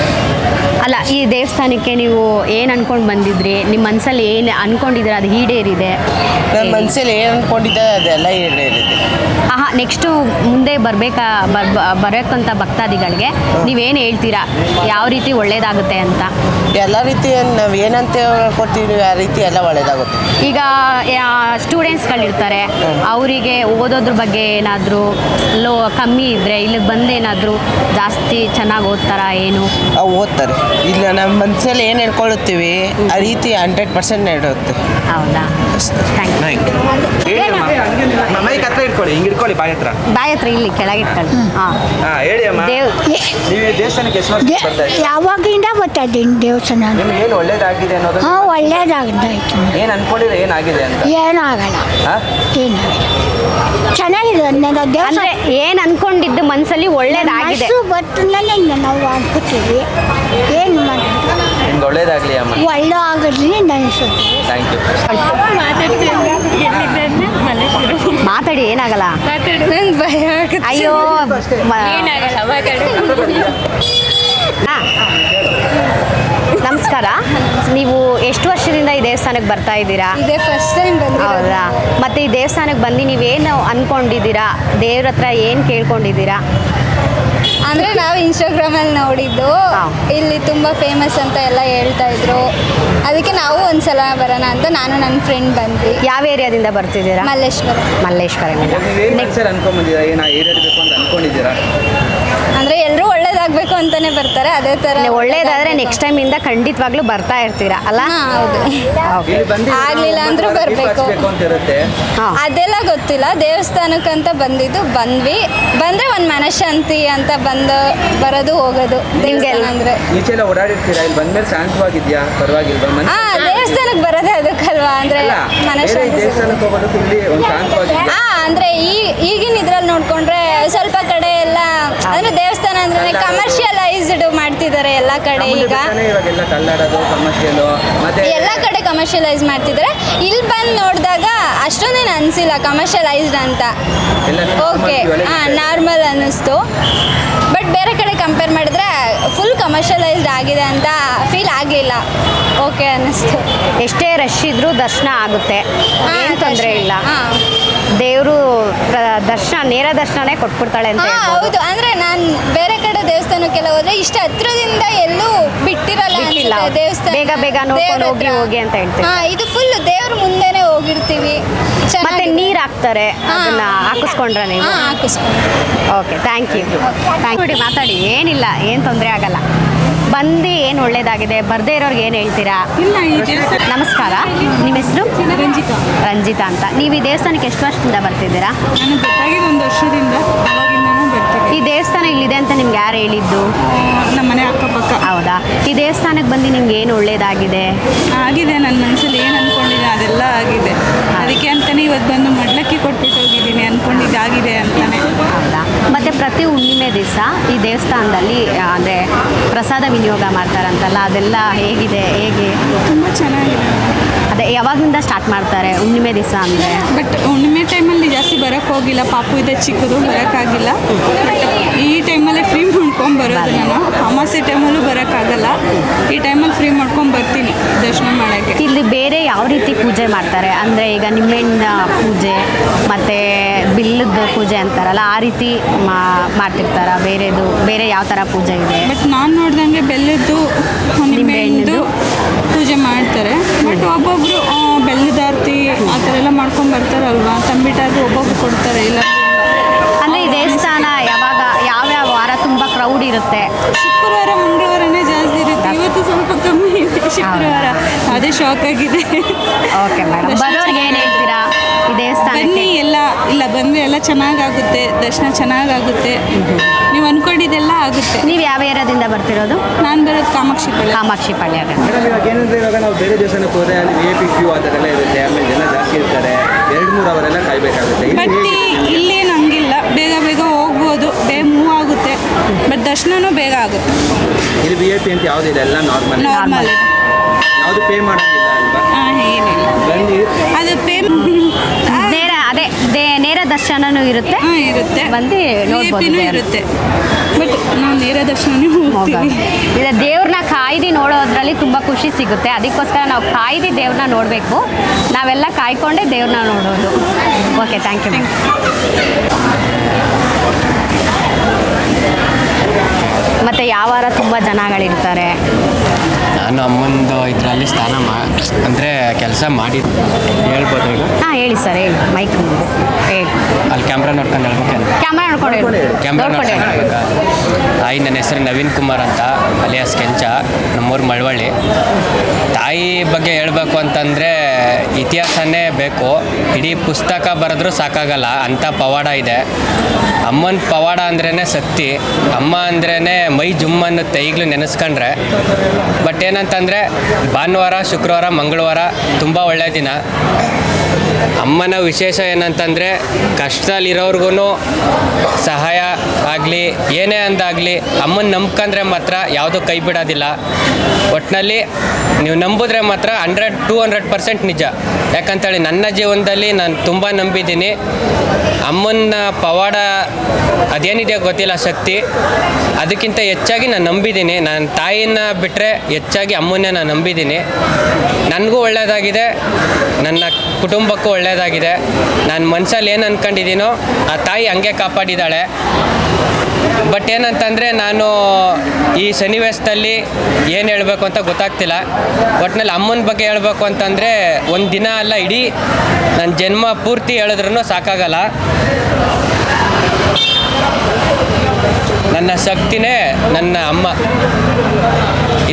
ಅಲ್ಲ, ಈ ದೇವಸ್ಥಾನಕ್ಕೆ ನೀವು ಏನು ಅನ್ಕೊಂಡು ಬಂದಿದ್ರಿ? ನಿಮ್ಮ ಮನಸ್ಸಲ್ಲಿ ಏನು ಅನ್ಕೊಂಡಿದ್ದೀರ ಅದು ಈಡೇರಿದೆ? ನನ್ನ ಮನಸ್ಸಲ್ಲಿ ಏನು ಅಂದ್ಕೊಂಡಿದ್ದೆ ಅದೆಲ್ಲ ಈಡೇರಿದೆ. ನೆಕ್ಸ್ಟು ಮುಂದೆ ಬರೋಕ್ಕಂಥ ಭಕ್ತಾದಿಗಳಿಗೆ ನೀವೇನು ಹೇಳ್ತೀರಾ? ಯಾವ ರೀತಿ ಒಳ್ಳೇದಾಗುತ್ತೆ ಅಂತ? ಎಲ್ಲ ರೀತಿ ನಾವು ಏನಂತ ಹೇಳ್ಕೊಡ್ತೀವಿ ಆ ರೀತಿ ಎಲ್ಲ ಒಳ್ಳೇದಾಗುತ್ತೆ. ಈಗ ಸ್ಟೂಡೆಂಟ್ಸ್ಗಳಿರ್ತಾರೆ, ಅವರಿಗೆ ಓದೋದ್ರ ಬಗ್ಗೆ ಏನಾದರೂ ಕಮ್ಮಿ ಇದ್ದರೆ ಇಲ್ಲಿಗೆ ಬಂದೇನಾದರೂ ಜಾಸ್ತಿ ಚೆನ್ನಾಗಿ ಓದ್ತಾರಾ ಏನು? ಅವು ಓದ್ತಾರೆ. ಇಲ್ಲ ನಮ್ಮ ಮನಸ್ಸಲ್ಲಿ ಏನು ಹೇಳ್ಕೊಳ್ತೀವಿ ಆ ರೀತಿ 100% ನಡೆಯುತ್ತೆ. ಹೌದಾ? Thank you. ಮೈಕ್ ಹತ್ರ ಇಟ್ಕೊಳ್ಳಿ, ಹಿಂಗೆ ಇಟ್ಕೊಳ್ಳಿ, ಬಾಯಿ ಹತ್ರ. ಬಾಯಿ ಹತ್ರ ಇಲ್ಲಿ ಕೆಳಗಿಟ್ಕೊಳ್ಳಿ. ಹೇಳಿ ಅಮ್ಮ, ನೀವು ದೇವಸ್ಥಾನಕ್ಕೆ ಎಷ್ಟು ವರ್ಷ ಬರ್ತಾ ಇದ್ದೀರಿ? ಯಾವಾಗಿಂದ ಬರ್ತಾ ಇದ್ದೀನಿ ದೇವಸ್ಥಾನ. ನಿಮ್ಗೆ ಏನು ಒಳ್ಳೇದಾಗಿದೆ ಅನ್ನೋದು? ಒಳ್ಳೇದಾಗಿದ್ದಾಯ್ತು. ಏನು ಅನ್ಕೊಂಡಿದ್ರೆ ಏನಾಗಿದೆ ಅಂತ? ಏನಾಗಲ್ಲ, ಹಾಂ, ಏನಾಗಲ್ಲ, ಚೆನ್ನಾಗಿದೆ. ಅಂದರೆ ಏನು ಅನ್ಕೊಂಡಿದ್ದು ಮನಸ್ಸಲ್ಲಿ ಒಳ್ಳೇದಾಗಿದೆ. ಬರ್ತಂದ್ರೆ ನಾವು ಅನ್ಕೋತೀವಿ. ಏನು ಮಾಡಿ ನಿಮ್ಗೆ ಒಳ್ಳೇದಾಗಲಿ ಅಮ್ಮ. ಒಳ್ಳೆ ಆಗಲಿ ಅನಿಸುತ್ತೆ. Thank you. ಮಾತಾಡಿ, ಏನಾಗಲ್ಲ. ಭಯ ಆಗುತ್ತೆ. ಅಯ್ಯೋ, ನಮಸ್ಕಾರ. ನೀವು ಎಷ್ಟು ವರ್ಷದಿಂದ ಈ ದೇವಸ್ಥಾನಕ್ಕೆ ಬರ್ತಾ ಇದ್ದೀರಾ? ಇದೇ ಫಸ್ಟ್ ಟೈಮ್ ಹೌದಾ? ಮತ್ತು ಈ ದೇವಸ್ಥಾನಕ್ಕೆ ಬಂದು ನೀವೇನು ಅಂದ್ಕೊಂಡಿದ್ದೀರಾ? ದೇವ್ರ ಹತ್ರ ಏನು ಕೇಳ್ಕೊಂಡಿದ್ದೀರಾ? ಅಂದರೆ ನಾವು ಇನ್ಸ್ಟಾಗ್ರಾಮಲ್ಲಿ ನೋಡಿದ್ದು, ಇಲ್ಲಿ ತುಂಬ ಫೇಮಸ್ ಅಂತ ಎಲ್ಲ ಹೇಳ್ತಾ ಇದ್ರು. ಅದಕ್ಕೆ ನಾವು ಒಂದ್ಸಲ ಬರೋಣ ಅಂತ ನಾನು ನನ್ನ ಫ್ರೆಂಡ್ ಬಂದ್ವಿ. ಯಾವ ಏರಿಯಾದಿಂದ ಬರ್ತಿದ್ದೀರಾ? ಮಲ್ಲೇಶ್ವರದಿಂದ. ನೀವೇನು ಮನಸ್ಸಲ್ಲಿ ಅನ್ಕೊಂಬಂದಿದ್ದೀರಾ? ಏನು ಈಡೇರಬೇಕು ಅಂತ ಅನ್ಕೊಂಡಿದ್ದೀರಾ? ಅಂದರೆ ಎಲ್ಲರೂ ಒಳ್ಳೇದಾಗಬೇಕು ಅಂತಲೇ ಬರ್ತಾರೆ. ಅದೇ ಥರ ಒಳ್ಳೇದಾದರೆ ನೆಕ್ಸ್ಟ್ ಟೈಮಿಂದ ಖಂಡಿತವಾಗ್ಲೂ ಬರ್ತಾ ಇರ್ತೀರಾ ಅಲ್ಲ? ಹೌದು. ಇಲ್ಲಿ ಬಂದು ಆಗ್ಲಿಲ್ಲ ಅಂದ್ರೂ ಬರಬೇಕು ಅಂತ ಇರುತ್ತೆ. ಅದೆಲ್ಲ ಗೊತ್ತಿಲ್ಲ. ದೇವಸ್ಥಾನಕ್ಕಂತ ಬಂದ್ವಿ. ಬಂದರೆ ಒಂದು ಮನಃಶಾಂತಿ ಅಂತ ಬರೋದು ಹೋಗೋದು. ನಿಮ್ಗೆ ಅಂದರೆ ಈಚೆ ಎಲ್ಲ ಓಡಾಡಿರ್ತೀರಾ? ಇಲ್ಲಿ ಬಂದ್ಮೇಲೆ ಶಾಂತವಾಗಿದ್ಯಾ? ಪರವಾಗಿಲ್ವಾ? ದೇವಸ್ಥಾನಕ್ಕೆ ಬರೋದೇ ಅದಕ್ಕಲ್ವಾ? ಅಂದರೆ ಮನಃಶಾಂತಿ. ದೇವಸ್ಥಾನಕ್ಕೆ ಹೋಗೋದಕ್ಕೆ ಇಲ್ಲಿ ಒಂದು ಶಾಂತವಾಗಿದೆಯಾ? ಅಂದರೆ ಈಗಿನ ಇದ್ರಲ್ಲಿ ನೋಡಿಕೊಂಡ್ರೆ ಸ್ವಲ್ಪ ಕಡೆ ಎಲ್ಲ ಅಂದರೆ ದೇವಸ್ಥಾನ ಅಂದ್ರೆ ಕಮರ್ಷಿಯಲೈಸ್ಡ್ ಮಾಡ್ತಿದ್ದಾರೆ ಎಲ್ಲ ಕಡೆ. ಈಗ ಇವಾಗೆಲ್ಲ ಕಳ್ಳಾಡೋದು ಕಮರ್ಷಿಯಲ್ ಮತ್ತೆ ಎಲ್ಲ ಕಡೆ ಕಮರ್ಷಿಯಲೈಸ್ ಮಾಡ್ತಿದ್ದಾರೆ. ಇಲ್ಲಿ ಬಂದು ನೋಡಿದಾಗ ಅಷ್ಟೊಂದೇನು ಅನಿಸಿಲ್ಲ ಕಮರ್ಷಿಯಲೈಸ್ಡ್ ಅಂತ. ಓಕೆ, ನಾರ್ಮಲ್ ಅನ್ನಿಸ್ತು. ಬಟ್ ಬೇರೆ ಕಡೆ ಕಂಪೇರ್ ಮಾಡಿದ್ರೆ ಫುಲ್ ಕಮರ್ಷಿಯಲೈಸ್ಡ್ ಆಗಿದೆ ಅಂತ ಫೀಲ್ ಆಗಲಿಲ್ಲ. ಓಕೆ ಅನ್ನಿಸ್ತು. ಎಷ್ಟೇ ರಶ್ ಇದ್ರೂ ದರ್ಶನ ಆಗುತ್ತೆ, ಏನು ತೊಂದರೆ ಇಲ್ಲ. ದೇವರು ದರ್ಶನ, ನೇರ ದರ್ಶನನೇ ಕೊಟ್ಬಿಡ್ತಾಳೆ ಅಂತ ಹೇಳ್ಬೋದು. ಹೌದು. ಅಂದರೆ ನಾನು ಬೇರೆ ಕಡೆ ದೇವಸ್ಥಾನಕ್ಕೆಲ್ಲ ಹೋದ್ರೆ ಇಷ್ಟು ಹತ್ರದಿಂದ ಎಲ್ಲೂ ಬಿಟ್ಟಿರಲ್ಲ ಅನ್ಸುತ್ತೆ ದೇವಸ್ಥಾನ. ಬೇಗ ನೋಡ್ಕೊಂಡು ಹೋಗಿ ಅಂತ ಹೇಳ್ತೀವಿ. ಇದು ಫುಲ್ ದೇವ್ರ ಮುಂದೆನೆ ಹೋಗಿರ್ತೀವಿ. ಮತ್ತೆ ನೀರು ಹಾಕ್ತಾರೆ, ಅದನ್ನ ಹಾಕಿಸ್ಕೊಂಡ್ರೆ ನೀವು? ಹಾಕಿಸ್ಕೊಂಡು. Okay, thank you. ನೋಡಿ, ಮಾತಾಡಿ, ಏನಿಲ್ಲ, ಏನು ತೊಂದರೆ ಆಗಲ್ಲ. ಬಂದು ಏನು ಒಳ್ಳೇದಾಗಿದೆ, ಬರದೇ ಇರೋರ್ಗೆ ಏನು ಹೇಳ್ತೀರಾ? ನಮಸ್ಕಾರ, ನಿಮ್ಮ ಹೆಸರು? ರಂಜಿತಾ ಅಂತ. ನೀವು ಈ ದೇವಸ್ಥಾನಕ್ಕೆ ಎಷ್ಟು ವರ್ಷದಿಂದ ಬರ್ತಿದ್ದೀರಾ? ನಾನು ಗೊತ್ತಾಗಿದೆ ಒಂದು ವರ್ಷದಿಂದ, ಅವಾಗಿಂದನೂ ಬರ್ತೀನಿ. ಈ ದೇವಸ್ಥಾನ ಇಲ್ಲಿದೆ ಅಂತ ನಿಮ್ಗೆ ಯಾರು ಹೇಳಿದ್ದು? ನಮ್ಮ ಮನೆ ಅಕ್ಕಪಕ್ಕ. ಹೌದಾ? ಈ ದೇವಸ್ಥಾನಕ್ಕೆ ಬಂದು ನಿಮ್ಗೆ ಏನು ಒಳ್ಳೇದಾಗಿದೆ? ಆಗಿದೆ, ನನ್ನ ಮನಸ್ಸಲ್ಲಿ ಏನು ಅಂದ್ಕೊಂಡಿದ್ದೆ ಅದೆಲ್ಲ ಆಗಿದೆ. ಅದಕ್ಕೆ ಅಂತಲೇ ಇವತ್ತು ಬಂದು ಮಡ್ಲಕ್ಕಿ ಕೊಟ್ಬಿಟ್ಟು ಹೋಗಿದ್ದೀನಿ, ಅಂದ್ಕೊಂಡಿದ್ದಾಗಿದೆ ಅಂತಲೇ. ಹೌದಾ? ಮತ್ತು ಪ್ರತಿ ಹುಣ್ಣಿಮೆ ದಿವಸ ಈ ದೇವಸ್ಥಾನದಲ್ಲಿ ಅಂದರೆ ಪ್ರಸಾದ ವಿನಿಯೋಗ ಮಾಡ್ತಾರಂತಲ್ಲ, ಅದೆಲ್ಲ ಹೇಗೆ ತುಂಬ ಚೆನ್ನಾಗಿದೆ. ಅದೇ ಯಾವಾಗಿಂದ ಸ್ಟಾರ್ಟ್ ಮಾಡ್ತಾರೆ ಹುಣ್ಣಿಮೆ ದಿವಸ ಅಂದರೆ? ಬಟ್ ಹುಣ್ಣಿಮೆ ಟೈಮಲ್ಲಿ ಜಾಸ್ತಿ ಬರೋಕ್ಕೆ ಹೋಗಿಲ್ಲ, ಪಾಪು ಇದೆ ಚಿಕ್ಕದು, ಬರೋಕ್ಕಾಗಿಲ್ಲ. ಬಟ್ ಈ ಟೈಮಲ್ಲಿ ಫ್ರೀ ಮಾಡ್ಕೊಂಬರೋದು ನಾನು. ಅಮಾವಾಸ್ಯೆ ಟೈಮಲ್ಲೂ ಬರೋಕ್ಕಾಗಲ್ಲ, ಈ ಟೈಮಲ್ಲಿ ಫ್ರೀ ಮಾಡ್ಕೊಂಡು ಬರ್ತೀನಿ ದರ್ಶನ ಮಾಡೋಕ್ಕೆ. ಇಲ್ಲಿ ಬೇರೆ ಯಾವ ರೀತಿ ಪೂಜೆ ಮಾಡ್ತಾರೆ ಅಂದರೆ ಈಗ ನಿಂಬೆಹಣ್ಣಿನ ಪೂಜೆ ಮತ್ತು ಬಿಲ್ಲದ ಪೂಜೆ ಅಂತಾರಲ್ಲ, ಆ ರೀತಿ ಮಾಡ್ತಿರ್ತಾರ? ಬೇರೆ ಯಾವ ಥರ ಪೂಜೆ ಇದೆ? ಬಟ್ ನಾನು ನೋಡ್ದಂಗೆ ಬೆಲ್ಲದ್ದು ನಿಂಬೆಹಣ್ಣು ಪೂಜೆ ಮಾಡ್ತಾರೆ. ಬಟ್ ಒಬ್ಬೊಬ್ಬರು ಬೆಲ್ಲದ ಆರತಿ ಆ ಥರ ಎಲ್ಲ ಮಾಡ್ಕೊಂಡು ಬರ್ತಾರಲ್ವಾ, ತಂಬಿಟಾಗಿ ಒಬ್ಬೊಬ್ರು ಕೊಡ್ತಾರೆ. ಇಲ್ಲ ಅಂದರೆ ಈ ದೇವಸ್ಥಾನ ಯಾವ್ಯಾವ ವಾರ ತುಂಬ ಕ್ರೌಡ್ ಇರುತ್ತೆ? ಶುಕ್ರವಾರ ಮಂಗಳವಾರನೇ ಜಾಸ್ತಿ ಇರುತ್ತೆ, ಇವತ್ತು ಸ್ವಲ್ಪ ಕಮ್ಮಿ ಇದೆ ಶುಕ್ರವಾರ, ಅದೇ ಶಾಕ್ ಆಗಿದೆ. ಓಕೆ ಮೇಡಮ್, ಬರೋರ್ಗೆ ಏನು ಹೇಳ್ತೀರಾ ಈ ದೇವಸ್ಥಾನಕ್ಕೆ? ಬನ್ನಿ, ಇಲ್ಲ ಬಂದರೆ ಎಲ್ಲ ಚೆನ್ನಾಗಾಗುತ್ತೆ, ದರ್ಶನ ಚೆನ್ನಾಗಾಗುತ್ತೆ, ನೀವು ಅಂದ್ಕೊಂಡಿದ್ದೆಲ್ಲ ಆಗುತ್ತೆ. ನೀವು ಯಾವ ಏರಿಯಾದಿಂದ ಬರ್ತಿರೋದು? ನಾನು ಬರೋದು ಕಾಮಾಕ್ಷಿ ಪಾಳ್ಯಗ. ಮೇಡಮ್ ಇವಾಗ ಏನಂದ್ರೆ ಇವಾಗ ನಾವು ಬೇರೆ ದೇವಸ್ಥಾನಕ್ಕೆ ಹೋದರೆ ಅಲ್ಲಿ VIP ಕ್ಯೂ ಆ ಥರ ಎಲ್ಲ ಇರುತ್ತೆ, ಆಮೇಲೆ ಜನ ಜಾಸ್ತಿ ಇರ್ತಾರೆ, 2-3 ಅವರೆಲ್ಲ ಕಾಯಬೇಕಾಗುತ್ತೆ. ಬಟ್ ಇಲ್ಲೇನು ಹಂಗಿಲ್ಲ, ಬೇಗ ಹೋಗ್ಬೋದು, ಬೇಗ ಮೂವ್ ಆಗುತ್ತೆ, ಬಟ್ ದರ್ಶನನೂ ಬೇಗ ಆಗುತ್ತೆ. ಇಲ್ಲಿ VIP ಅಂತ ಯಾವುದಿಲ್ಲ, ಎಲ್ಲ ನಾರ್ಮಲ್, ಯಾವುದು ಪೇ ಮಾಡೋಂಗಿಲ್ಲ ಅಲ್ವಾ? ಏನಿಲ್ಲ, ಬನ್ನಿ. ಅದು ನೇರ ದರ್ಶನನೂ ಇರುತ್ತೆ, ಇರುತ್ತೆ, ಬಂದು ನೋಡ್ಬೋದು. ಇರುತ್ತೆ, ಬಟ್ ನಾವು ನೇರ ದರ್ಶನನೇ ಹೋಗ್ತೀವಿ. ಇದೆ ದೇವ್ರನ್ನ ಕಾಯ್ದು ನೋಡೋದ್ರಲ್ಲಿ ತುಂಬ ಖುಷಿ ಸಿಗುತ್ತೆ, ಅದಕ್ಕೋಸ್ಕರ ನಾವು ಕಾಯ್ದು ದೇವ್ರನ್ನ ನೋಡಬೇಕು. ನಾವೆಲ್ಲ ಕಾಯ್ಕೊಂಡೇ ದೇವ್ರನ್ನ ನೋಡೋದು. Okay, thank you. ಮತ್ತು ಯಾವ ವಾರ ತುಂಬ ಜನಗಳಿರ್ತಾರೆ? ನಾನು ಅಮ್ಮಂದು ಇದರಲ್ಲಿ ಅಂದರೆ ಕೆಲಸ ಮಾಡಿ ಹೇಳ್ಬೋದು ಈಗ? ಹಾಂ, ಹೇಳಿ ಸರ್, ಹೇಳಿ, ಮೈಕ್ ಮುಂದೆ ಹೇಳಿ. ಅಲ್ಲಿ ಕ್ಯಾಮ್ರಾ ನೋಡ್ಕೊಂಡು ಹೇಳ್ಬೇಕೇನು? ಕ್ಯಾಮ್ರಾ ನೋಡ್ಕೊಂಡು ಹೇಳ್ಬೇಕಾ? ನನ್ನ ಹೆಸರು ನವೀನ್ ಕುಮಾರ್ ಅಂತ, ಅಲಿಯಾಸ್ ಕೆಂಚ, ನಮ್ಮೂರು ಮಳವಳ್ಳಿ. ತಾಯಿ ಬಗ್ಗೆ ಹೇಳಬೇಕು ಅಂತಂದರೆ ಇತಿಹಾಸನೇ ಬೇಕು, ಇಡೀ ಪುಸ್ತಕ ಬರೆದ್ರೂ ಸಾಕಾಗಲ್ಲ, ಅಂಥ ಪವಾಡ ಇದೆ. ಅಮ್ಮನ ಪವಾಡ ಅಂದ್ರೇ ಶಕ್ತಿ, ಅಮ್ಮ ಅಂದ್ರೇ ಮೈ ಜುಮ್ ಅನ್ನುತ್ತೆ ಈಗಲೂ ನೆನೆಸ್ಕೊಂಡ್ರೆ. ಬಟ್ ಏನಂತಂದರೆ ಭಾನುವಾರ, ಶುಕ್ರವಾರ, ಮಂಗಳವಾರ ತುಂಬ ಒಳ್ಳೆಯ ದಿನ. ಅಮ್ಮನ ವಿಶೇಷ ಏನಂತಂದರೆ ಕಷ್ಟದಲ್ಲಿರೋರ್ಗು ಸಹಾಯ ಆಗಲಿ, ಏನೇ ಅಂದಾಗಲಿ ಅಮ್ಮನ ನಂಬ್ಕೊಂಡ್ರೆ ಮಾತ್ರ ಯಾವುದೂ ಕೈ ಬಿಡೋದಿಲ್ಲ. ಒಟ್ಟಿನಲ್ಲಿ ನೀವು ನಂಬಿದ್ರೆ ಮಾತ್ರ 100-200% ನಿಜ. ಯಾಕಂತೇಳಿ ನನ್ನ ಜೀವನದಲ್ಲಿ ನಾನು ತುಂಬ ನಂಬಿದ್ದೀನಿ. ಅಮ್ಮನ ಪವಾಡ ಅದೇನಿದೆ ಗೊತ್ತಿಲ್ಲ, ಶಕ್ತಿ, ಅದಕ್ಕಿಂತ ಹೆಚ್ಚಾಗಿ ನಾನು ನಂಬಿದ್ದೀನಿ. ನಾನು ತಾಯಿನ ಬಿಟ್ಟರೆ ಹೆಚ್ಚಾಗಿ ಅಮ್ಮನ್ನೇ ನಾನು ನಂಬಿದ್ದೀನಿ. ನನಗೂ ಒಳ್ಳೆಯದಾಗಿದೆ, ನನ್ನ ಕುಟುಂಬಕ್ಕೂ ಒಳ್ಳೆಯದಾಗಿದೆ. ನಾನು ಮನಸ್ಸಲ್ಲಿ ಏನು ಅಂದ್ಕೊಂಡಿದ್ದೀನೋ ಆ ತಾಯಿ ಹಂಗೆ ಕಾಪಾಡಿದ್ದಾಳೆ. ಬಟ್ ಏನಂತಂದರೆ ನಾನು ಈ ಸನ್ನಿವೇಶದಲ್ಲಿ ಏನು ಹೇಳಬೇಕು ಅಂತ ಗೊತ್ತಾಗ್ತಿಲ್ಲ. ಒಟ್ಟಿನಲ್ಲಿ ಅಮ್ಮನ ಬಗ್ಗೆ ಹೇಳಬೇಕು ಅಂತಂದರೆ ಒಂದು ದಿನ ಅಲ್ಲ, ಇಡೀ ನನ್ನ ಜನ್ಮ ಪೂರ್ತಿ ಹೇಳಿದ್ರೂ ಸಾಕಾಗಲ್ಲ. ನನ್ನ ಶಕ್ತಿನೇ ನನ್ನ ಅಮ್ಮ,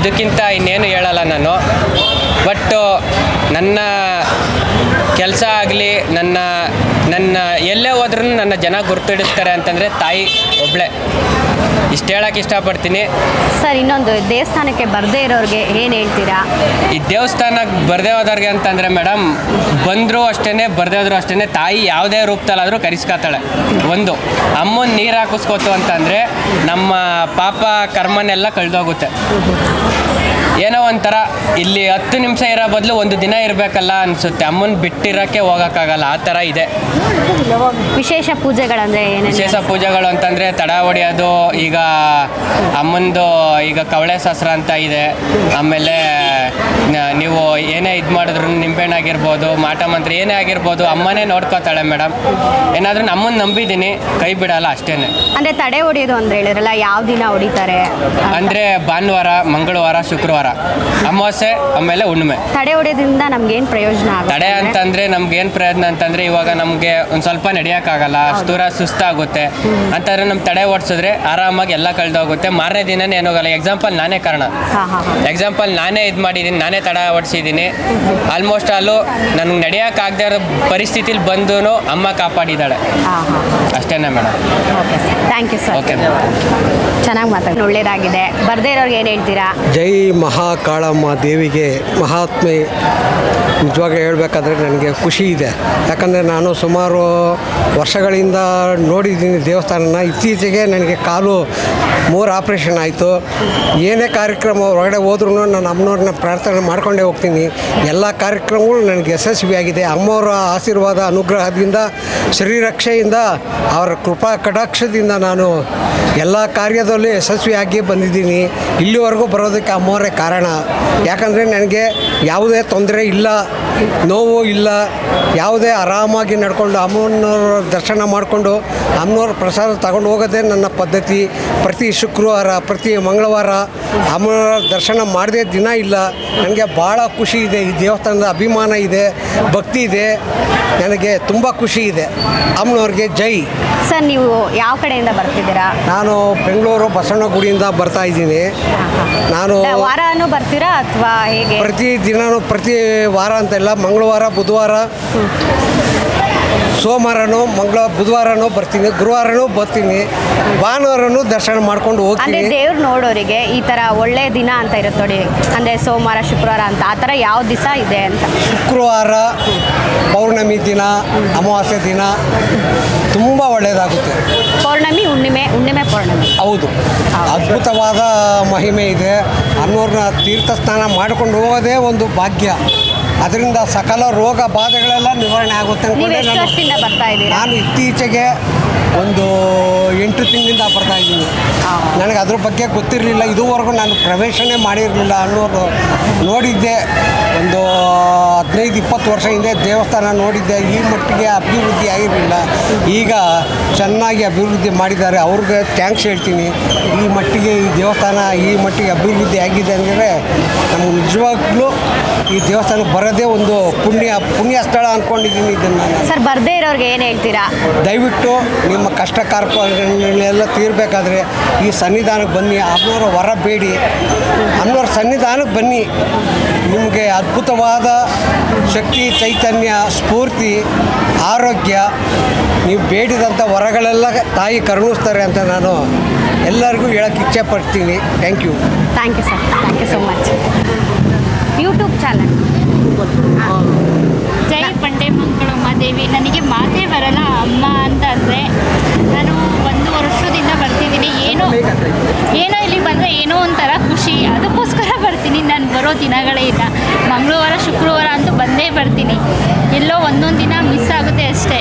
ಇದಕ್ಕಿಂತ ಇನ್ನೇನು ಹೇಳಲ್ಲ ನಾನು. ಬಟ್ಟು ನನ್ನ ಕೆಲಸ ಆಗಲಿ, ನನ್ನ ಎಲ್ಲೇ ಹೋದ್ರೂ ನನ್ನ ಜನ ಗುರುತಿಡಿಸ್ತಾರೆ ಅಂತಂದರೆ ತಾಯಿ ಒಬ್ಬಳೇ. ಇಷ್ಟು ಹೇಳೋಕ್ಕೆ ಇಷ್ಟಪಡ್ತೀನಿ. ಸರ್, ಇನ್ನೊಂದು ದೇವಸ್ಥಾನಕ್ಕೆ ಬರದೇ ಇರೋರಿಗೆ ಏನು ಹೇಳ್ತೀರಾ? ಈ ದೇವಸ್ಥಾನಕ್ಕೆ ಬರದೇ ಹೋದವ್ರಿಗೆ ಅಂತಂದರೆ ಮೇಡಮ್, ಬಂದರೂ ಅಷ್ಟೇ ಬರದೇ ಹೋದ್ರು ಅಷ್ಟೇ, ತಾಯಿ ಯಾವುದೇ ರೂಪದಲ್ಲಾದರೂ ಕರೆಸ್ಕೊತಾಳೆ. ಒಂದು ಅಮ್ಮನ ನೀರು ಹಾಕಿಸ್ಕೋತು ಅಂತಂದರೆ ನಮ್ಮ ಪಾಪ ಕರ್ಮನೆಲ್ಲ ಕಳೆದೋಗುತ್ತೆ. ಏನೋ ಒಂಥರ ಇಲ್ಲಿ 10 ನಿಮಿಷ ಇರೋ ಬದಲು ಒಂದು ದಿನ ಇರಬೇಕಲ್ಲ ಅನಿಸುತ್ತೆ. ಅಮ್ಮನ ಬಿಟ್ಟಿರೋಕ್ಕೆ ಹೋಗೋಕ್ಕಾಗಲ್ಲ, ಆ ಥರ ಇದೆ. ವಿಶೇಷ ಪೂಜೆಗಳಂದರೆ ಏನು? ವಿಶೇಷ ಪೂಜೆಗಳು ಅಂತಂದರೆ ತಡ ಹೊಡೆಯೋದು, ಈಗ ಅಮ್ಮಂದು ಈಗ ಕವಳೆ ಶಾಸ್ತ್ರ ಅಂತ ಇದೆ. ಆಮೇಲೆ ನೀವು ಏನೇ ಇದು ಮಾಡಿದ್ರು, ನಿಂಬೆಹಣ್ಣಾಗಿರ್ಬೋದು, ಮಾಟ ಮಂತ್ರ ಏನೇ ಆಗಿರ್ಬೋದು, ಅಮ್ಮನೇ ನೋಡ್ಕೋತಾಳೆ ಮೇಡಮ್. ಏನಾದರೂ ನಮ್ಮನ್ನು ನಂಬಿದ್ದೀನಿ, ಕೈ ಬಿಡಲ್ಲ ಅಷ್ಟೇ. ಅಂದರೆ ತಡೆ ಹೊಡೆಯೋದು ಅಂತ ಹೇಳಿದ್ರಲ್ಲ, ಯಾವ ದಿನ ಹೊಡಿತಾರೆ? ಅಂದರೆ ಭಾನುವಾರ, ಮಂಗಳವಾರ, ಶುಕ್ರವಾರ, ಅಮಾವಾಸ್ಯೆ, ಆಮೇಲೆ ಹುಣ್ಣಿಮೆ. ತಡೆ ಹೊಡೆಯೋದ್ರಿಂದ ನಮ್ಗೇನು ಪ್ರಯೋಜನ ಆಗುತ್ತೆ? ತಡೆ ಅಂತಂದರೆ ನಮ್ಗೇನು ಪ್ರಯೋಜನ ಅಂತಂದರೆ, ಇವಾಗ ನಮಗೆ ಒಂದು ಸ್ವಲ್ಪ ನಡೆಯೋಕ್ಕಾಗಲ್ಲ, ಅಷ್ಟು ದೂರ ಸುಸ್ತಾಗುತ್ತೆ ಅಂತಂದರೆ ನಮ್ಮ ತಡೆ ಓಡಿಸಿದ್ರೆ ಆರಾಮಾಗಿ ಎಲ್ಲ ಕಳೆದೋಗುತ್ತೆ. ಮಾರನೇ ದಿನನೇ ಏನೋಗಲ್ಲ. ಎಕ್ಸಾಂಪಲ್ ನಾನೇ ಕಾರಣ. ಎಕ್ಸಾಂಪಲ್ ನಾನೇ ಇದು ಮಾಡಿದ್ದೀನಿ, ನಾನೇ ನಾನೇ ತಡ ಓಡಿಸಿದ್ದೀನಿ. ಆಲ್ಮೋಸ್ಟ್ ಅಲ್ಲೂ ನನಗೆ ನಡೆಯೋಕ್ಕಾಗದೇ ಇರೋ ಪರಿಸ್ಥಿತಿಲಿ ಬಂದೂ ಅಮ್ಮ ಕಾಪಾಡಿದ್ದಾಳೆ. ಹಾಂ ಹಾಂ ಅಷ್ಟೇ madam. Okay sir, thank you sir. Okay. ಚೆನ್ನಾಗಿ ಮಾತಾಡಿ, ಒಳ್ಳೆಯದಾಗಿದೆ. ಬರ್ದೇ ಇರೋರಿಗೆ ಏನು ಹೇಳ್ತೀರಾ? ಜೈ ಮಹಾಕಾಳಮ್ಮ ದೇವಿಗೆ ಮಹಾತ್ಮೆ. ನಿಜವಾಗಿ ಹೇಳಬೇಕಾದ್ರೆ ನನಗೆ ಖುಷಿ ಇದೆ. ಯಾಕಂದರೆ ನಾನು ಸುಮಾರು ವರ್ಷಗಳಿಂದ ನೋಡಿದ್ದೀನಿ ದೇವಸ್ಥಾನನ. ಇತ್ತೀಚೆಗೆ ನನಗೆ ಕಾಲು 3 ಆಪ್ರೇಷನ್ ಆಯಿತು. ಏನೇ ಕಾರ್ಯಕ್ರಮ ಹೊರಗಡೆ ಹೋದ್ರೂ ನಾನು ಅಮ್ಮನವ್ರನ್ನ ಪ್ರಾರ್ಥನೆ ಮಾಡ್ಕೊಂಡೇ ಹೋಗ್ತೀನಿ. ಎಲ್ಲ ಕಾರ್ಯಕ್ರಮಗಳು ನನಗೆ ಯಶಸ್ವಿಯಾಗಿದೆ. ಅಮ್ಮವರ ಆಶೀರ್ವಾದ ಅನುಗ್ರಹದಿಂದ ಶ್ರೀರಕ್ಷೆಯಿಂದ ಅವರ ಕೃಪಾ ಕಟಾಕ್ಷದಿಂದ ನಾನು ಎಲ್ಲ ಕಾರ್ಯದಲ್ಲೂ ಯಶಸ್ವಿಯಾಗಿ ಬಂದಿದ್ದೀನಿ. ಇಲ್ಲಿವರೆಗೂ ಬರೋದಕ್ಕೆ ಅಮ್ಮವರೇ ಕಾರಣ. ಯಾಕಂದರೆ ನನಗೆ ಯಾವುದೇ ತೊಂದರೆ ಇಲ್ಲ, ನೋವು ಇಲ್ಲ, ಯಾವುದೇ ಆರಾಮಾಗಿ ನಡ್ಕೊಂಡು ಅಮ್ಮನವ್ರ ದರ್ಶನ ಮಾಡಿಕೊಂಡು ಅಮ್ಮನವ್ರ ಪ್ರಸಾದ ತಗೊಂಡು ಹೋಗೋದೇ ನನ್ನ ಪದ್ಧತಿ. ಪ್ರತಿ ಶುಕ್ರವಾರ, ಪ್ರತಿ ಮಂಗಳವಾರ ಅಮ್ಮನವರ ದರ್ಶನ ಮಾಡದೇ ದಿನ ಇಲ್ಲ. ನನಗೆ ಭಾಳ ಖುಷಿ ಇದೆ. ಈ ದೇವಸ್ಥಾನದ ಅಭಿಮಾನ ಇದೆ, ಭಕ್ತಿ ಇದೆ. ನನಗೆ ತುಂಬ ಖುಷಿ ಇದೆ. ಅಮ್ಮನವ್ರಿಗೆ ಜೈ. ಸರ್, ನೀವು ಯಾವ ಕಡೆಯಿಂದ ಬರ್ತಿದ್ದೀರಾ? ನಾನು ಬೆಂಗಳೂರು ಬಸವನಗುಡಿಯಿಂದ ಬರ್ತಾ ಇದ್ದೀನಿ. ನಾನು ವಾರನೂ ಬರ್ತೀರಾ ಅಥವಾ ಹೇಗೆ? ಪ್ರತಿ ದಿನವೂ, ಪ್ರತಿ ವಾರ ಅಂತೆಲ್ಲ, ಮಂಗಳವಾರ, ಬುಧವಾರ, ಸೋಮವಾರನೂ, ಬುಧವಾರನೂ ಬರ್ತೀನಿ, ಗುರುವಾರನೂ ಬರ್ತೀನಿ, ಭಾನುವಾರನೂ ದರ್ಶನ ಮಾಡ್ಕೊಂಡು ಅಂದರೆ ಹೋಗ್ತೀನಿ. ದೇವ್ರು ನೋಡೋರಿಗೆ ಈ ಥರ ಒಳ್ಳೆ ದಿನ ಅಂತ ಇರುತ್ತೆ ನೋಡಿ, ಅಂದರೆ ಸೋಮವಾರ, ಶುಕ್ರವಾರ ಅಂತ, ಆ ಥರ ಯಾವ ದಿವಸ ಇದೆ ಅಂತ? ಶುಕ್ರವಾರ, ಪೌರ್ಣಮಿ ದಿನ, ಅಮಾವಾಸ್ಯೆ ದಿನ ತುಂಬ ಒಳ್ಳೆಯದಾಗುತ್ತೆ. ಪೌರ್ಣಮಿ, ಹುಣ್ಣಿಮೆ ಪೌರ್ಣಮಿ. ಹೌದು, ಅದ್ಭುತವಾದ ಮಹಿಮೆ ಇದೆ. ಅನ್ನೋರ್ನ ತೀರ್ಥ ಸ್ನಾನ ಮಾಡ್ಕೊಂಡು ಹೋಗೋದೇ ಒಂದು ಭಾಗ್ಯ. ಅದರಿಂದ ಸಕಲ ರೋಗ ಬಾಧೆಗಳೆಲ್ಲ ನಿವಾರಣೆ ಆಗುತ್ತೆ ನೀವು ಅಂದ್ಕೊಂಡೆ ಎಷ್ಟು ವರ್ಷದಿಂದ ಬರ್ತಾ ಇದ್ದೀರಾ? ನಾನು ಇತ್ತೀಚೆಗೆ ಒಂದು 8 ತಿಂಗಳಿಂದ ಬರ್ತಾ ಇದ್ದೀನಿ. ನನಗೆ ಅದ್ರ ಬಗ್ಗೆ ಗೊತ್ತಿರಲಿಲ್ಲ. ಇದುವರೆಗೂ ನಾನು ಪ್ರವೇಶನೇ ಮಾಡಿರಲಿಲ್ಲ. ಅನ್ನೋದು ನೋಡಿದ್ದೆ ಒಂದು 15-20 ವರ್ಷ ಹಿಂದೆ ದೇವಸ್ಥಾನ ನೋಡಿದ್ದೆ. ಈ ಮಟ್ಟಿಗೆ ಅಭಿವೃದ್ಧಿ ಆಗಿರಲಿಲ್ಲ. ಈಗ ಚೆನ್ನಾಗಿ ಅಭಿವೃದ್ಧಿ ಮಾಡಿದ್ದಾರೆ. ಅವ್ರಿಗೆ ಥ್ಯಾಂಕ್ಸ್ ಹೇಳ್ತೀನಿ. ಈ ಮಟ್ಟಿಗೆ ಈ ದೇವಸ್ಥಾನ ಈ ಮಟ್ಟಿಗೆ ಅಭಿವೃದ್ಧಿ ಆಗಿದೆ ಅಂದರೆ ನಮ್ಗೆ ನಿಜವಾಗ್ಲೂ ಈ ದೇವಸ್ಥಾನಕ್ಕೆ ಬರೋದೇ ಒಂದು ಪುಣ್ಯ ಸ್ಥಳ ಅಂದ್ಕೊಂಡಿದ್ದೀನಿ ಇದನ್ನು. ಸರ್, ಬರ್ದೇ ಇರೋರಿಗೆ ಏನು ಹೇಳ್ತೀರಾ? ದಯವಿಟ್ಟು ನಿಮ್ಮ ಕಷ್ಟ ಕಾರ್ಪಣ್ಯಗಳೆಲ್ಲ ತೀರಬೇಕಾದ್ರೆ ಈ ಸನ್ನಿಧಾನಕ್ಕೆ ಬನ್ನಿ. ಅಮ್ಮನವರ ವರ ಬೇಡಿ, ಅಮ್ಮನವ್ರ ಸನ್ನಿಧಾನಕ್ಕೆ ಬನ್ನಿ. ನಿಮಗೆ ಅದ್ಭುತವಾದ ಶಕ್ತಿ, ಚೈತನ್ಯ, ಸ್ಫೂರ್ತಿ, ಆರೋಗ್ಯ, ನೀವು ಬೇಡಿದಂಥ ವರಗಳೆಲ್ಲ ತಾಯಿ ಕರುಣಿಸ್ತಾರೆ ಅಂತ ನಾನು ಎಲ್ಲರಿಗೂ ಹೇಳೋಕ್ಕೆ ಇಚ್ಛೆ ಪಡ್ತೀನಿ. Thank you. Thank you sir, thank you so much. YouTube channel Jai Bande Mangalamma ದೇವಿ. ನನಗೆ ಮಾತೇ ಬರಲ್ಲ ಅಮ್ಮ ಅಂತ ಅಂದರೆ. ನಾನು 1 ವರ್ಷದಿಂದ ಬರ್ತಿದ್ದೀನಿ. ಏನೋ ಇಲ್ಲಿ ಬಂದರೆ ಏನೋ ಒಂಥರ ಖುಷಿ, ಅದಕ್ಕೋಸ್ಕರ ಬರ್ತೀನಿ. ನಾನು ಬರೋ ದಿನಗಳೇ ಇಲ್ಲ. ಮಂಗಳವಾರ, ಶುಕ್ರವಾರ ಅಂತೂ ಬಂದೇ ಬರ್ತೀನಿ. ಎಲ್ಲೋ ಒಂದೊಂದು ದಿನ ಮಿಸ್ ಆಗುತ್ತೆ ಅಷ್ಟೇ.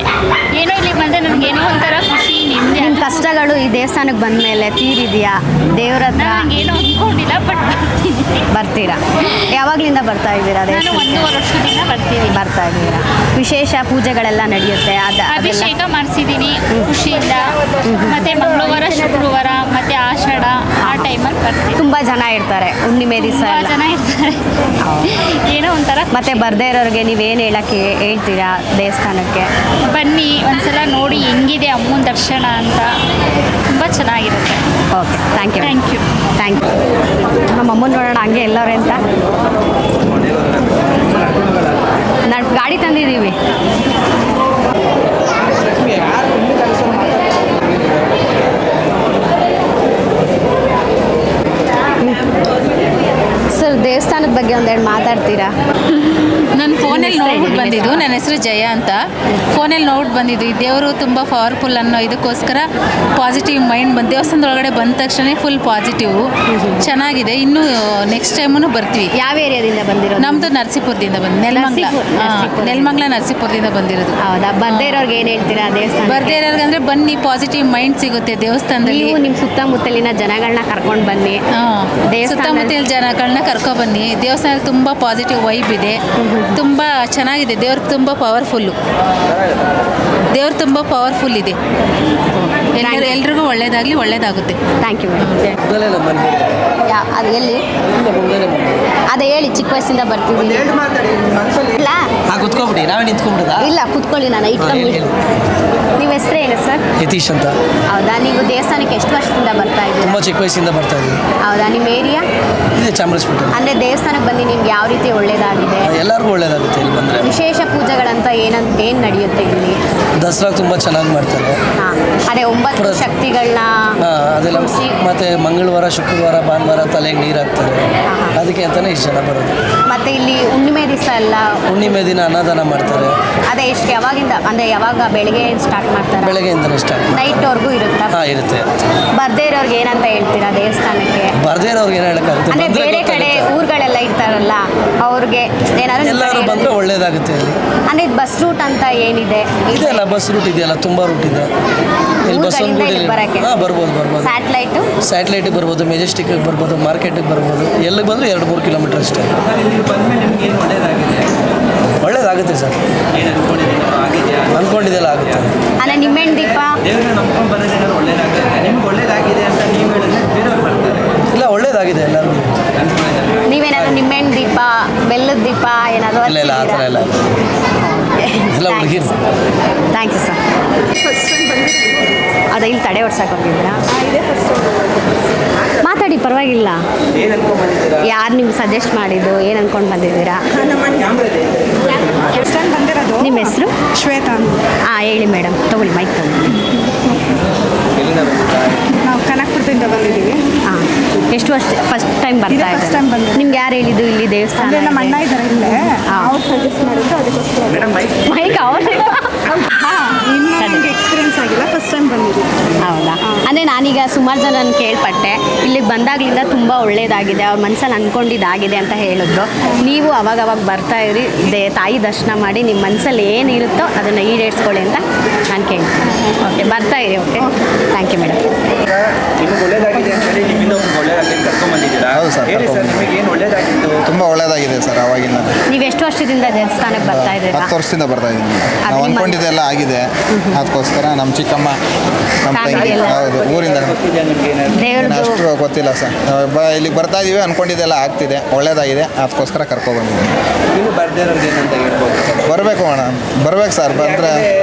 ಏನೋ ಇಲ್ಲಿ ಬಂದರೆ ನನಗೇನೋ ಒಂಥರ ಖುಷಿ, ನಿಮ್ಮದೇ. ನಿಮ್ಮ ಕಷ್ಟಗಳು ಈ ದೇವಸ್ಥಾನಕ್ಕೆ ಬಂದ ಮೇಲೆ ತೀರಿದೆಯಾ? ದೇವ್ರ ಹತ್ರ ನನಗೇನೋ ಅಂದ್ಕೊಂಡಿಲ್ಲ, ಬಟ್ ಬರ್ತೀರಾ? ಯಾವಾಗಲಿಂದ ಬರ್ತಾ ಇದ್ದೀರಾ? ನಾನು 1 ವರ್ಷದಿಂದ ಬರ್ತಾ ಇದ್ದೀರಾ? ವಿಶೇಷ ಪೂಜೆಗಳೆಲ್ಲ ನಡೆಯುತ್ತೆ. ಅಭಿಷೇಕ ಮಾಡಿಸಿದ್ದೀನಿ ಖುಷಿಯಿಂದ. ಮತ್ತು ಮಂಗಳವಾರ, ಶುಕ್ರವಾರ ಮತ್ತು ಆಷಾಢ ಆ ಟೈಮಲ್ಲಿ ಬರ್ತೀನಿ. ತುಂಬ ಜನ ಇರ್ತಾರೆ ಹುಣ್ಣಿಮೆ ದಿವಸ. ತುಂಬ ಜನ ಇರ್ತಾರೆ. ಏನೋ ಒಂಥರ ಮತ್ತೆ ಬರ್ದೇ ಇರೋರಿಗೆ ನೀವೇನು ಹೇಳ್ತೀರಾ ದೇವಸ್ಥಾನಕ್ಕೆ? ಬನ್ನಿ, ಒಂದ್ಸಲ ನೋಡಿ ಹೆಂಗಿದೆ ಅಮ್ಮನ ದರ್ಶನ ಅಂತ. ತುಂಬ ಚೆನ್ನಾಗಿರುತ್ತೆ. Okay, thank you. Thank you. Thank you. ನಮ್ಮ ಅಮ್ಮನ ನೋಡೋಣ ಹಂಗೆ ಎಲ್ಲವ್ರೆ ಅಂತ. ನಾನು ಗಾಡಿ ತಂದಿದ್ದೀವಿ. ಸರ್, ದೇವಸ್ಥಾನದ ಬಗ್ಗೆ ಒಂದೆರಡು ಮಾತಾಡ್ತೀರಾ? ನಾನು ಫೋನಲ್ಲಿ ನೋಡ್ಬಿಟ್ಟು ಬಂದಿದ್ದು. ನನ್ನ ಹೆಸರು ಜಯ ಅಂತ. ಫೋನಲ್ಲಿ ನೋಡ್ಬಿಟ್ಟು ಬಂದಿದ್ದು. ಈ ದೇವರು ತುಂಬ ಪವರ್ಫುಲ್ ಅನ್ನೋ ಇದಕ್ಕೋಸ್ಕರ ಪಾಸಿಟಿವ್ ಮೈಂಡ್ ಬಂದು ದೇವಸ್ಥಾನದೊಳಗಡೆ ಬಂದ ತಕ್ಷಣ ಫುಲ್ ಪಾಸಿಟಿವ್ ಚೆನ್ನಾಗಿದೆ. ಇನ್ನೂ ನೆಕ್ಸ್ಟ್ ಟೈಮೂ ಬರ್ತೀವಿ. ಯಾವ ಏರಿಯಾದಿಂದ ಬಂದಿರೋದು? ನಮ್ಮದು ನರಸೀಪುರದಿಂದ ಬಂದು ನೆಲಮಂಗಲ ನರಸೀಪುರದಿಂದ ಬಂದಿರೋದು. ಹೌದಾ? ಬರ್ದೇ ಇರೋರ್ಗೆ ಏನು ಹೇಳ್ತೀರಾ ದೇವಸ್ಥಾನ? ಬರ್ದೇ ಇರೋರ್ಗೆ ಅಂದರೆ ಬನ್ನಿ, ಪಾಸಿಟಿವ್ ಮೈಂಡ್ ಸಿಗುತ್ತೆ ದೇವಸ್ಥಾನದಲ್ಲಿ. ನೀವು ನಿಮ್ಮ ಸುತ್ತಮುತ್ತಲಿನ ಜನಗಳನ್ನ ಕರ್ಕೊಂಡು ಬನ್ನಿ. ಸುತ್ತಮುತ್ತಲಿನ ಜನಗಳನ್ನ ಕರ್ಕೊಬನ್ನಿ. ದೇವಸ್ಥಾನದಲ್ಲಿ ತುಂಬ ಪಾಸಿಟಿವ್ ವೈಬ್ ಇದೆ. ತುಂಬ ಚೆನ್ನಾಗಿದೆ. ದೇವ್ರು ತುಂಬ ಪವರ್ಫುಲ್ಲು. ದೇವ್ರು ತುಂಬ ಪವರ್ಫುಲ್ ಇದೆ. ಎಲ್ರಿಗೂ ಒಳ್ಳೇದಾಗುತ್ತೆ. Thank you madam. ಅದು ಎಲ್ಲಿ? ಅದೇ ಹೇಳಿ, ಚಿಕ್ಕ ವಯಸ್ಸಿಂದ ಬರ್ತೀವಿ. ಇಲ್ಲ ಕುತ್ಕೊಂಡ್ಬಿಡಿ ನಾವೇ ನಿಂತ್ಕೊಂಡ್ಬಿಡುದಾ? ಇಲ್ಲ ಕೂತ್ಕೊಳ್ಳಿ, ನಾನು ಹೇಳಿ. ನಿಮ್ಮ ಹೆಸರು ಏನು ಸರ್? ಯತೀಶ್ ಅಂತ. ಹೌದಾ, ನೀವು ದೇವಸ್ಥಾನಕ್ಕೆ ಎಷ್ಟು ವರ್ಷದಿಂದ ಬರ್ತಾ ಇದ್ದೀರಾ? ತುಂಬ ಚಿಕ್ಕ ವಯಸ್ಸಿಂದ ಬರ್ತಾ ಇದ್ದೀವಿ. ಹೌದಾ, ನಿಮ್ಮ ಏರಿಯಾ? ಇದೆ ಚಾಮರಾಜಪೇಟೆ. ಅಂದರೆ ದೇವಸ್ಥಾನಕ್ಕೆ ಬಂದು ನಿಮ್ಗೆ ಯಾವ ರೀತಿ ಒಳ್ಳೇದಾಗಿದೆ? ಎಲ್ಲರಿಗೂ ಒಳ್ಳೇದಾಗುತ್ತೆ ಇಲ್ಲಿ ಬಂದರೆ. ವಿಶೇಷ ಪೂಜೆಗಳಂತ ಏನು ನಡೆಯುತ್ತೆ ಇಲ್ಲಿ? ದಸರಾ ತುಂಬ ಚೆನ್ನಾಗಿ ಮಾಡ್ತಾರೆ. ಹಾಂ, ಅದೇ 9 ಶಕ್ತಿಗಳನ್ನ ಅದೆಲ್ಲ. ಮತ್ತು ಮಂಗಳವಾರ, ಶುಕ್ರವಾರ, ಭಾನುವಾರ ತಲೆಗೆ ನೀರು ಹಾಕ್ತಾರೆ. ಅದಕ್ಕೆ ಅಂತಲೇ ಇಷ್ಟು ಜನ ಬರೋದು. ಮತ್ತು ಇಲ್ಲಿ ಹುಣ್ಣಿಮೆ ದಿವಸ ಎಲ್ಲ ಹುಣ್ಣಿಮೆ ದಿನ ಅನ್ನದಾನ ಮಾಡ್ತಾರೆ. ಅದೇ ಎಷ್ಟು ಯಾವಾಗಿಂದ, ಅಂದರೆ ಯಾವಾಗ ಬೆಳಗ್ಗೆ ಸ್ಟಾರ್ಟ್ ಮಾಡ್ತಾರೆ? ಬೆಳಗ್ಗೆಯಿಂದನೇ ಸ್ಟಾರ್ಟ್. ನೈಟ್ವರೆಗೂ ಇರುತ್ತಾ? ಹಾಂ, ಇರುತ್ತೆ. ಬರ್ದೇ ಇರೋರ್ಗೆ ಏನಂತ ಹೇಳ್ತೀರಾ ದೇವಸ್ಥಾನಕ್ಕೆ? ಬರ್ದೇ ಇರೋರ್ಗೆ ಏನು ಹೇಳೋಕ್ಕಾಗುತ್ತೆ? ಅಂದರೆ ಬೇರೆ ಕಡೆ ಊರುಗಳೆಲ್ಲ ಇರ್ತಾರಲ್ಲ ಅವ್ರಿಗೆ ಏನಾದ್ರು ಎಲ್ಲರೂ ಬಂದರೆ ಒಳ್ಳೇದಾಗುತ್ತೆ ಅಲ್ಲಿ. ಅಂದರೆ ಬಸ್ ರೂಟ್ ಅಂತ ಏನಿದೆ? ಇದೆಯಲ್ಲ, ಬಸ್ ರೂಟ್ ಇದೆಯಲ್ಲ, ತುಂಬ ರೂಟ್ ಇದೆ ಇಲ್ಲಿ. ಬಸ್ ಒಂದು ಬರೋಕ್ಕೆ ಬರ್ಬೋದು. ಸ್ಯಾಟಲೈಟಿಗೆ ಬರ್ಬೋದು, ಮೆಜೆಸ್ಟಿಕ್ಗೆ ಬರ್ಬೋದು, ಮಾರ್ಕೆಟಿಗೆ ಬರ್ಬೋದು. ಎಲ್ಲಿಗೆ ಬಂದರೂ 2-3 ಕಿಲೋಮೀಟರ್ ಅಷ್ಟೇ. ಒಳ್ಳೇದಾಗುತ್ತೆ ಸರ್. ಅಂದ್ಕೊಂಡಿದ್ದೆಲ್ಲ ಆಗುತ್ತೆ. ಅಂದರೆ ನಿಮ್ಮೆಣ್ಣೆ ದೀಪ ಇಲ್ಲ, ಒಳ್ಳೇದಾಗಿದೆ ಎಲ್ಲರಿಗೂ. ನೀವೇನಾದ್ರು ನಿಮ್ಮೆಣ್ಣೆ ದೀಪ, ಬೆಲ್ಲದ ದೀಪ ಏನಾದರೂ? ಇಲ್ಲ, ಆ ಥರ ಎಲ್ಲ ಎಲ್ಲ ಹುಡುಗಿರು. Thank you sir. ಅದೇ ಇಲ್ಲಿ ತಡೆ ಹೊಡ್ಸಕ್ಕೆ ಹೋಗಿದ್ದೀರಾ? ಮಾತಾಡಿ, ಪರವಾಗಿಲ್ಲ. ಯಾರು ನಿಮ್ಗೆ ಸಜೆಸ್ಟ್ ಮಾಡಿದ್ದು? ಏನು ಅಂದ್ಕೊಂಡು ಬಂದಿದ್ದೀರಾ? ನಿಮ್ಮ ಹೆಸರು? ಶ್ವೇತಾ. ಹಾಂ, ಹೇಳಿ ಮೇಡಮ್. ತೊಗೊಳ್ಳಿ, ಮೈಕ್ ತೊಗೊಳ್ಳಿ. ನಾವು ಕನಕಪುರದಿಂದ ಬಂದಿದ್ದೀವಿ. ಹಾಂ, ಎಷ್ಟು ವರ್ಷ ಫಸ್ಟ್ ಟೈಮ್ ಬರ್ತಾ first time ಇದ್ದಾರೆ? ಬಂದಿದ್ದು. ನಿಮ್ಗೆ ಯಾರು ಹೇಳಿದ್ದು ಇಲ್ಲಿ ದೇವಸ್ಥಾನ? ಅಂದರೆ ನಮ್ಮ ಅಣ್ಣ ಇದ್ದಾರೆ ಇಲ್ಲೇ, ಹಾಂ. ಅವ್ರು ಸಜೆಸ್ಟ್ ಮಾಡಿದ್ದು, ಅದಕ್ಕೋಸ್ಕರ. ಮೈಕ್ ಅವ್ರು? ಹಾಂ, ಇನ್ನೂ ನನಗೆ ಎಕ್ಸ್ಪೀರಿಯನ್ಸ್ ಆಗಿಲ್ಲ, ಫಸ್ಟ್ ಟೈಮ್ ಬಂದಿದ್ದೀವಿ. ಹೌದಾ? ಅಂದರೆ ನಾನೀಗ ಸುಮಾರು ಜನ ಕೇಳ್ಪಟ್ಟೆ, ಇಲ್ಲಿಗೆ ಬಂದಾಗಲಿಂದ ತುಂಬ ಒಳ್ಳೇದಾಗಿದೆ, ಅವ್ರ ಮನಸ್ಸಲ್ಲಿ ಅಂದ್ಕೊಂಡಿದ್ದಾಗಿದೆ ಅಂತ ಹೇಳಿದ್ರು. ನೀವು ಅವಾಗವಾಗ ಬರ್ತಾ ಇರಿ, ತಾಯಿ ದರ್ಶನ ಮಾಡಿ ನಿಮ್ಮ ಮನಸ್ಸಲ್ಲಿ ಏನಿರುತ್ತೋ ಅದನ್ನು ಈಡೇರಿಸ್ಕೊಳ್ಳಿ ಅಂತ ನಾನು ಕೇಳ್ತೀನಿ. ಓಕೆ, ಬರ್ತಾ ಇರಿ. Okay, thank you madam. ನಿಮಗೆ ಒಳ್ಳೇದಾಗಿದೆ ಅಂತ ಹೇಳಿ ನಿಮ್ಮಿಂದ ಒಬ್ಬರು ಒಳ್ಳೇದಾಗಲಿ ಕರ್ಕೊಂಡ್ಬಂದಿದ್ದೀರಾ? ಹೌದು ಸರ್, ಹೇಳಿ ಸರ್, ನಿಮಗೆ ಏನು ಒಳ್ಳೇದಾಗಿತ್ತು? ತುಂಬ ಒಳ್ಳೇದಾಗಿದೆ ಸರ್. ಅವಾಗಿನ ನೀವು ಎಷ್ಟು ವರ್ಷದಿಂದ ದೇವಸ್ಥಾನಕ್ಕೆ ಬರ್ತಾ ಇದ್ದೀರಾ? 10 ವರ್ಷದಿಂದ ಬರ್ತಾ ಇದ್ದೀನಿ. ಅದು ನಾವು ನಿಮ್ಮ- ಅಂದ್ಕೊಂಡಿದ್ದೆಲ್ಲ ಆಗಿದೆ. ಅದಕ್ಕೋಸ್ಕರ ನಮ್ಮ ಚಿಕ್ಕಮ್ಮ, ನಮ್ಮ ತಂಗಿ, Family ಎಲ್ಲ? ಹೌದು, ಊರಿಂದ ದೇವ್ರದ್ದು ಅಷ್ಟು ಗೊತ್ತಿಲ್ಲ ಸರ್. ಇಲ್ಲಿಗೆ ಬರ್ತಾ ಇದ್ದೀವಿ, ಅಂದ್ಕೊಂಡಿದ್ದೆಲ್ಲ ಆಗ್ತಿದೆ, ಒಳ್ಳೇದಾಗಿದೆ. ಅದಕ್ಕೋಸ್ಕರ ಕರ್ಕೊಬಂದಿದ್ದೀನಿ. ನೀವು ಬರ್ದೇ ಇರೋದು ಏನಂತ ಹೇಳ್ಬೋದು? ಬರಬೇಕು ಮೇಡಮ್, ಬರ್ಬೇಕು ಸರ್. ಬಂದರೆ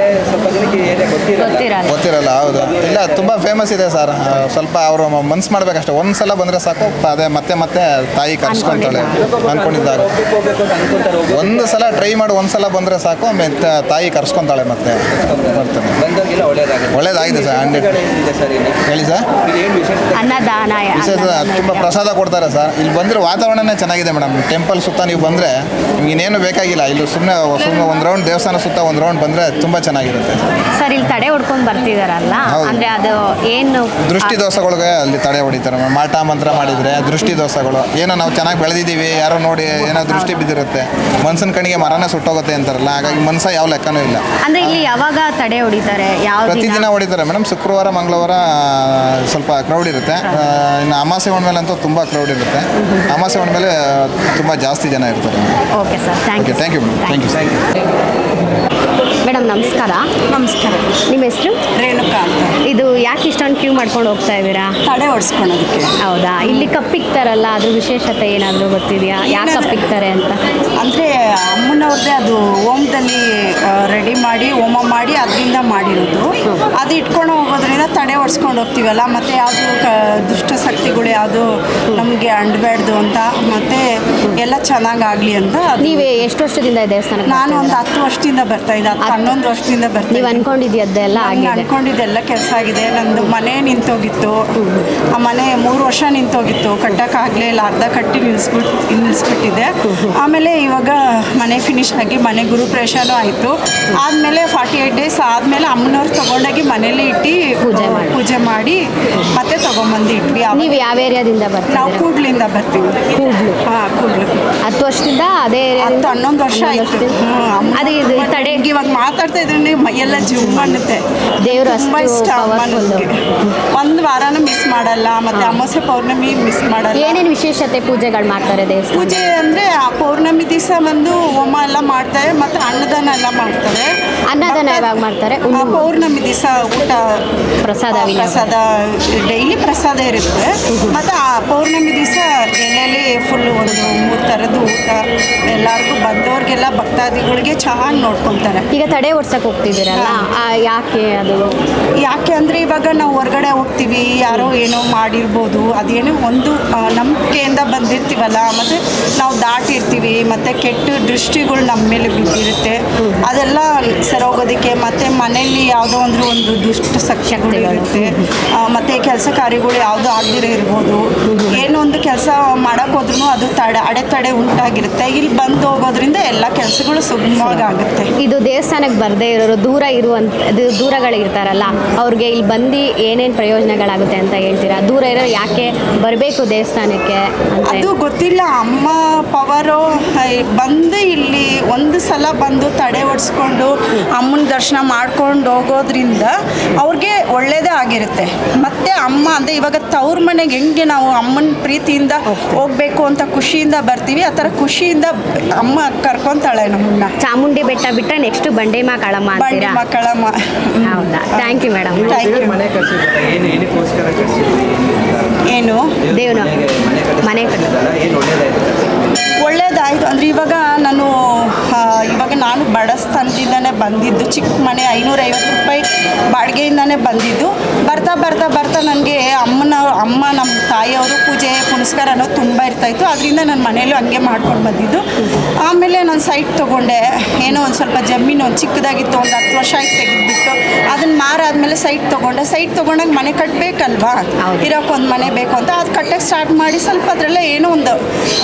ಸ್ವಲ್ಪ ಜನಕ್ಕೆ ಏನೇ ಗೊತ್ತಿರಲ್ಲ. ಗೊತ್ತಿರಲ್ಲ. ಹೌದು, ಇಲ್ಲ, ತುಂಬ ಫೇಮಸ್ ಇದೆ ಸರ್. ಸ್ವಲ್ಪ ಅವರು ಮನ್ಸು ಮಾಡ್ಬೇಕಷ್ಟೇ. ಒಂದು ಸಲ ಬಂದರೆ ಸಾಕು, ಅದೇ ಮತ್ತೆ ಮತ್ತೆ ತಾಯಿ ಕರ್ಸ್ಕೊಂತಾಳೆ ಅಂದ್ಕೊಂಡಿದ್ದಾಗ. ಒಂದು ಸಲ ಟ್ರೈ ಮಾಡಿ, ಒಂದು ಸಲ ಬಂದರೆ ಸಾಕು, ಮತ್ತೆ ತಾಯಿ ಕರ್ಸ್ಕೊಂತಾಳೆ ಮತ್ತೆ ಬರ್ತಾನೆ. ಬಂದಾಗೆಲ್ಲ ಒಳ್ಳೇದಾಗಿದೆ ಸರ್. 100 ಸರ್ ಇಲ್ಲಿ ಹೇಳಿ ಸರ್. ಏನು ವಿಶೇಷ? ಅನ್ನದಾನ ವಿಶೇಷ ತುಂಬ ಪ್ರಸಾದ ಕೊಡ್ತಾರೆ ಸರ್. ಇಲ್ಲಿ ಬಂದರೆ ವಾತಾವರಣನೇ ಚೆನ್ನಾಗಿದೆ ಮೇಡಮ್. ಟೆಂಪಲ್ ಸುತ್ತ ನೀವು ಬಂದರೆ ನಿಮ್ಗೆ ಇನ್ನೇನು ಬೇಕಾಗಿಲ್ಲ. ಇಲ್ಲಿ ಸುಮ್ಮನೆ ಒಂದು ರೌಂಡ್ ದೇವಸ್ಥಾನ ಸುತ್ತ ಒಂದು ರೌಂಡ್ ಬಂದರೆ ತುಂಬ ಚೆನ್ನಾಗಿರುತ್ತೆ ಸರ್. ಇಲ್ಲಿ ತಡೆ ಹೊಡ್ಕೊಂಡು ಬರ್ತಿದಾರಲ್ಲ, ಹೌದು. ಅಂದರೆ ಅದು ಏನು? ದೃಷ್ಟಿ ದೋಷಗಳಿಗೆ ಅಲ್ಲಿ ತಡೆ ಹೊಡಿತಾರೆ ಮೇಡಮ್. ಮಾಟ ಮಂತ್ರ ಮಾಡಿದರೆ ದೃಷ್ಟಿ ದೋಷಗಳು ಏನೋ ನಾವು ಚೆನ್ನಾಗಿ ಬೆಳೆದಿದ್ದೀವಿ, ಯಾರೋ ನೋಡಿ ಏನೋ ದೃಷ್ಟಿ ಬಿದ್ದಿರುತ್ತೆ, ಮನ್ಸನ ಕಣಿಗೆ ಮರನೇ ಸುಟ್ಟೋಗುತ್ತೆ ಅಂತಾರಲ್ಲ, ಹಾಗಾಗಿ ಮನ್ಸ ಯಾವ ಲೆಕ್ಕನೂ ಇಲ್ಲ. ಅಂದರೆ ಇಲ್ಲಿ ಯಾವಾಗ ತಡೆ ಹೊಡಿತಾರೆ? ಯಾವ ಪ್ರತಿದಿನ ಹೊಡಿತಾರೆ ಮೇಡಮ್. ಶುಕ್ರವಾರ, ಮಂಗಳವಾರ ಸ್ವಲ್ಪ ಕ್ರೌಡ್ ಇರುತ್ತೆ. ಇನ್ನು ಅಮಾಸೆ ಹುಣ್ಣಿಮೆಲಂತೂ ತುಂಬ ಕ್ರೌಡ್ ಇರುತ್ತೆ. ಅಮಾಸೆ ಹುಣ್ಣಿಮೆಲೆ ತುಂಬ ಜಾಸ್ತಿ ಜನ ಇರ್ತಾರೆ. Okay sir, thank you. Thank you madam. Thank you. Madam ನಮಸ್ಕಾರ. ನಮಸ್ಕಾರ. ನಿಮ್ಮ ಹೆಸರು? ರೇಣುಕಾ ಅಂತ. ಇದು ಯಾಕೆ ಇಷ್ಟೊಂದು ಕ್ಯೂ ಮಾಡ್ಕೊಂಡು ಹೋಗ್ತಾ ಇದ್ದೀರಾ? ತಡೆ ಹೊಡ್ಸ್ಕೊಳೋದಕ್ಕೆ. ಹೌದಾ? ಇಲ್ಲಿ ಕಪ್ಪಿಕ್ತಾರಲ್ಲ, ಅದ್ರ ವಿಶೇಷತೆ ಏನಾದರೂ ಗೊತ್ತಿದೆಯಾ? ಯಾಕೆ ಕಪ್ಪಿಕ್ತಾರೆ ಅಂತ? ಅಂದರೆ ಅಮ್ಮನವ್ರದ್ದೇ ಅದು ಹೋಮದಲ್ಲಿ ರೆಡಿ ಮಾಡಿ, ಹೋಮ ಮಾಡಿ ಅದರಿಂದ ಮಾಡಿರೋದು. ಅದು ಇಟ್ಕೊಂಡು ಹೋಗೋದ್ರಿಂದ ತಡೆ ಹೊಡ್ಸ್ಕೊಂಡು ಹೋಗ್ತೀವಲ್ಲ, ಮತ್ತು ಯಾವುದು ದುಷ್ಟಶಕ್ತಿಗಳು ಯಾವುದು ನಮಗೆ ಅಂಡಬೇಡ್ದು ಅಂತ, ಮತ್ತು ಎಲ್ಲ ಚೆನ್ನಾಗಾಗಲಿ ಅಂತ. ನೀವೇ ಎಷ್ಟು ವರ್ಷದಿಂದ ಈ ದೇವಸ್ಥಾನಕ್ಕೆ? ನಾನು ಒಂದು 10 ವರ್ಷದಿಂದ ಬರ್ತಾ ಇದ್ದೆ. 11 ವರ್ಷದಿಂದ ಬರ್ತಾ. ನೀವು ಅನ್ಕೊಂಡಿದ್ದೆಲ್ಲ ಆಗಿದೆ? ಅನ್ಕೊಂಡಿದ್ದೆಲ್ಲ ಕೆಲಸ ಆಗಿದೆ. ನಂದು ಮನೆ ನಿಂತೋಗಿತ್ತು. ಆ ಮನೆ 3 ವರ್ಷ ನಿಂತೋಗಿತ್ತು, ಕಟ್ಟೋಕ್ಕಾಗಲೇ ಇಲ್ಲ, ಅರ್ಧ ಕಟ್ಟಿ ನಿಲ್ಲಿಸ್ಬಿಟ್ಟಿದೆ. ಆಮೇಲೆ ಇವಾಗ ಮನೆ ಫಿನಿಶ್ ಆಗಿ ಮನೆ ಗುರುಪ್ರವೇಶನೂ ಆಯಿತು. ಆದಮೇಲೆ 48 ಡೇಸ್ ಆದಮೇಲೆ ಅಮ್ಮನವ್ರು ತೊಗೊಂಡೋಗಿ ಮನೇಲಿ ಇಟ್ಟು ಪೂಜೆ ಮಾಡಿ ಮತ್ತೆ ತೊಗೊಂಬಂದು ಇಟ್ವಿ. ನೀವು ಯಾವ ಏರಿಯಾದಿಂದ ಬರ್ತೀವಿ? ನಾವು ಕೂಡ್ಲಿಂದ ಬರ್ತೀವಿ. ಕೂಡ್ಲು? ಹಾಂ, ಕೂಡ್ಲು. 10 ವರ್ಷದಿಂದ ಅದೇ ಏರಿಯಾ? 11 ವರ್ಷ ಆಯಿತು. ಅದು ಇದು ತಡೆ ಇವಾಗ ಮಾತಾಡ್ತಾ ಇದ್ರೆ ಮೈಯೆಲ್ಲ ಜುಮ್ ಅನ್ನುತ್ತೆ. ದೇವರು ತುಂಬ ಇಷ್ಟ ಅಮ್ಮನಿಗೆ. ಒಂದು ವಾರನೂ ಮಿಸ್ ಮಾಡಲ್ಲ, ಮತ್ತು ಅಮಾವಾಸ್ಯೆ ಪೌರ್ಣಮಿ ಮಿಸ್ ಮಾಡಲ್ಲ. ಏನೇನು ವಿಶೇಷತೆ ಪೂಜೆಗಳು ಮಾಡ್ತಾರೆ ದೇವಸ್ಥಾನ? ಪೂಜೆ ಅಂದರೆ ಆ ಪೌರ್ಣಮಿ ದಿವಸ ದಿವಸ ಬಂದು ಹೋಮ ಎಲ್ಲ ಮಾಡ್ತಾರೆ ಮತ್ತು ಅನ್ನದಾನ ಎಲ್ಲ ಮಾಡ್ತಾರೆ. ಅನ್ನದಾನ ಯಾವಾಗ ಮಾಡ್ತಾರೆ? ಪೌರ್ಣಮಿ ದಿವಸ ಊಟ ಪ್ರಸಾದ ಡೈಲಿ ಪ್ರಸಾದ ಇರುತ್ತೆ. ಮತ್ತು ಆ ಪೌರ್ಣಮಿ ದಿವಸ ಎಲೆಯಲ್ಲಿ ಫುಲ್ಲು ಒಂದು 3 ಥರದ್ದು ಊಟ ಎಲ್ಲರಿಗೂ ಬಂದವ್ರಿಗೆಲ್ಲ ಭಕ್ತಾದಿಗಳಿಗೆ ಚೆನ್ನಾಗಿ ನೋಡ್ಕೊತಾರೆ. ಈಗ ತಡೆ ಓಡ್ಸಕ್ಕೆ ಹೋಗ್ತಿದ್ದೀರಲ್ಲ, ಯಾಕೆ ಅದು? ಯಾಕೆ ಅಂದರೆ ಇವಾಗ ನಾವು ಹೊರಗಡೆ ಹೋಗ್ತೀವಿ, ಯಾರೋ ಏನೋ ಮಾಡಿರ್ಬೋದು, ಅದೇನೋ ಒಂದು ನಂಬಿಕೆಯಿಂದ ಬಂದಿರ್ತೀವಲ್ಲ, ಮತ್ತು ನಾವು ದಾಟಿರ್ತೀವಿ, ಮತ್ತು ಕೆಟ್ಟ ದೃಷ್ಟಿಗಳು ನಮ್ಮ ಮೇಲೆ ಬಿದ್ದಿರುತ್ತೆ. ಅದೆಲ್ಲ ಸರೋಗೋದಕ್ಕೆ ಮತ್ತು ಮನೆಯಲ್ಲಿ ಯಾವುದೋ ಒಂದು ದುಷ್ಟ ಶಕ್ತಿಗಳಿರುತ್ತೆ, ಮತ್ತು ಕೆಲಸ ಕಾರ್ಯಗಳು ಯಾವುದೋ ಆಗದಿರೋ ಇರ್ಬೋದು. ಏನೋ ಒಂದು ಕೆಲಸ ಮಾಡೋಕ್ಕೋದ್ರೂ ಅದು ಅಡೆತಡೆ ಉಂಟಾಗಿರುತ್ತೆ. ಇಲ್ಲಿ ಬಂದು ಹೋಗೋದ್ರಿಂದ ಎಲ್ಲ ಕೆಲಸಗಳು ಸುಗಮವಾಗಿ ಆಗುತ್ತೆ. ಇದು ದೇವಸ್ಥಾನಕ್ಕೆ ಬರದೇ ಇರೋರು ದೂರಗಳಿರ್ತಾರಲ್ಲ, ಅವ್ರಿಗೆ ಇಲ್ಲಿ ಬಂದು ಏನೇನು ಪ್ರಯೋಜನಗಳಾಗುತ್ತೆ ಅಂತ ಹೇಳ್ತೀರಾ? ದೂರ ಇರೋರು ಯಾಕೆ ಬರಬೇಕು ದೇವಸ್ಥಾನಕ್ಕೆ ಅಂತ? ಅದು ಗೊತ್ತಿಲ್ಲ. ಅಮ್ಮ ಪವರು ಬಂದು ಇಲ್ಲಿ ಒಂದು ಸಲ ಬಂದು ತಡೆ ಓಡಿಸ್ಕೊಂಡು ಅಮ್ಮನ ದರ್ಶನ ಮಾಡ್ಕೊಂಡು ಹೋಗೋದ್ರಿಂದ ಅವ್ರಿಗೆ ಒಳ್ಳೆಯದೇ ಆಗಿರುತ್ತೆ. ಮತ್ತು ಅಮ್ಮ ಅಂದರೆ ಇವಾಗ ತವ್ರ ಮನೆಗೆ ಹೆಂಗೆ ನಾವು ಅಮ್ಮನ ಪ್ರೀತಿಯಿಂದ ಹೋಗಬೇಕು ಅಂತ ಖುಷಿಯಿಂದ ಬರ್ತೀವಿ, ಆ ಥರ ಖುಷಿಯಿಂದ ಅಮ್ಮ ಕರ್ಕೊತಾಳೆ ನಮ್ಮನ್ನ. ಚಾಮುಂಡಿ ಬೆಟ್ಟ ಬಿಟ್ಟರೆ ನೆಕ್ಸ್ಟ್ ಬಂಡೇಮ ಕಾಳಮ್ಮ ಅಂತೀರಾ? ಕಾಳಮ್ಮ. ಹೌದಾ? Thank you madam. ಏನು ದೇವ್ನ ಮನೆ ಒಳ್ಳೇದಾಯಿತು ಅಂದರೆ ಇವಾಗ ನಾನು ಬಡಸ್ಥಾನದಿಂದನೇ ಬಂದಿದ್ದು. ಚಿಕ್ಕ ಮನೆ 550 ರೂಪಾಯಿ ಬಾಡಿಗೆಯಿಂದನೇ ಬಂದಿದ್ದು. ಬರ್ತಾ ನನಗೆ ಅಮ್ಮ ನಮ್ಮ ತಾಯಿಯವರು ಪೂಜೆ ಪುನಸ್ಕಾರ ಅನ್ನೋದು ತುಂಬ ಇರ್ತಾಯಿತ್ತು. ಅದರಿಂದ ನನ್ನ ಮನೇಲೂ ಹಂಗೆ ಮಾಡ್ಕೊಂಡು ಬಂದಿದ್ದು. ಆಮೇಲೆ ನಾನು ಸೈಟ್ ತೊಗೊಂಡೆ. ಏನೋ ಒಂದು ಸ್ವಲ್ಪ ಜಮೀನು ಒಂದು ಚಿಕ್ಕದಾಗಿತ್ತು, ಒಂದು 10 ವರ್ಷ ಆಯ್ತು ತೆಗೆದುಬಿಟ್ಟು ಅದನ್ನು ಮಾರಾದ್ಮೇಲೆ ಸೈಟ್ ತೊಗೊಂಡಾಗ ಮನೆ ಕಟ್ಟಬೇಕಲ್ವಾ, ಇರೋಕ್ಕೊಂದು ಮನೆ ಬೇಕು ಅಂತ ಅದು ಕಟ್ಟಕ್ಕೆ ಸ್ಟಾರ್ಟ್ ಮಾಡಿ ಸ್ವಲ್ಪ ಅದರಲ್ಲೇ ಏನೋ ಒಂದು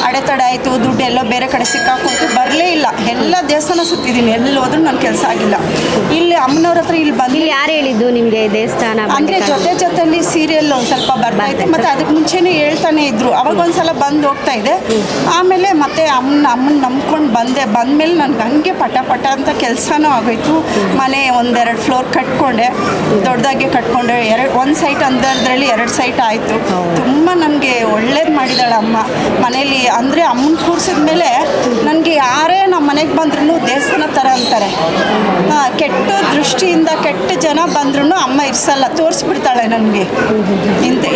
ಅಡೆತಡೆ ಆಯಿತು. ದುಡ್ಡು ಎಲ್ಲೋ ಬೇರೆ ಕಡೆ ಸಿಕ್ಕಾಕೊಟ್ಟು ಬರಲೇ ಇಲ್ಲ. ಎಲ್ಲ ದೇವಸ್ಥಾನ ಸುತ್ತಿದ್ದೀನಿ, ಎಲ್ಲಿ ಹೋದ್ರೂ ನನ್ನ ಕೆಲಸ ಆಗಿಲ್ಲ. ಇಲ್ಲಿ ಅಮ್ಮನವ್ರ ಹತ್ರ ಇಲ್ಲಿ ಬಂದು ಯಾರು ಹೇಳಿದ್ದು ನಿಮಗೆ ದೇವಸ್ಥಾನ? ಅಂದರೆ ಜೊತೆಲಿ ಸೀರಿಯಲ್ ಒಂದು ಸ್ವಲ್ಪ ಬರ್ತಾ ಇದೆ, ಮತ್ತು ಅದಕ್ಕೆ ಮುಂಚೆನೇ ಹೇಳ್ತಾನೆ ಇದ್ರು. ಅವಾಗ ಒಂದ್ಸಲ ಬಂದು ಹೋಗ್ತಾ ಇದೆ. ಆಮೇಲೆ ಮತ್ತೆ ಅಮ್ಮನ ನಂಬ್ಕೊಂಡು ಬಂದಮೇಲೆ ನನಗೆ ಹಂಗೆ ಪಟ ಅಂತ ಕೆಲಸನೂ ಆಗೋಯ್ತು. ಮನೆ 1-2 ಫ್ಲೋರ್ ಕಟ್ಕೊಂಡೆ, ದೊಡ್ಡದಾಗೆ ಕಟ್ಕೊಂಡೆ. ಒಂದು ಸೈಟ್ ಅಂದದ್ರಲ್ಲಿ 2 ಸೈಟ್ ಆಯಿತು. ತುಂಬ ನನಗೆ ಒಳ್ಳೇದು ಮಾಡಿದಾಳೆ ಅಮ್ಮ ಮನೇಲಿ. ಅಂದರೆ ಅಮ್ಮನ ಕೂರಿಸಿದ್ಮೇಲೆ ನನಗೆ ಯಾರೇ ನಮ್ಮ ಮನೆಗೆ ಬಂದ್ರೂ ದೇವಸ್ಥಾನ ಥರ ಅಂತಾರೆ. ಕೆಟ್ಟ ದೃಷ್ಟಿಯಿಂದ ಕೆಟ್ಟ ಜನ ಬಂದ್ರೂ ಅಮ್ಮ ಇರಿಸಲ್ಲ, ತೋರಿಸ್ಬಿಡ್ತಾಳೆ ನನಗೆ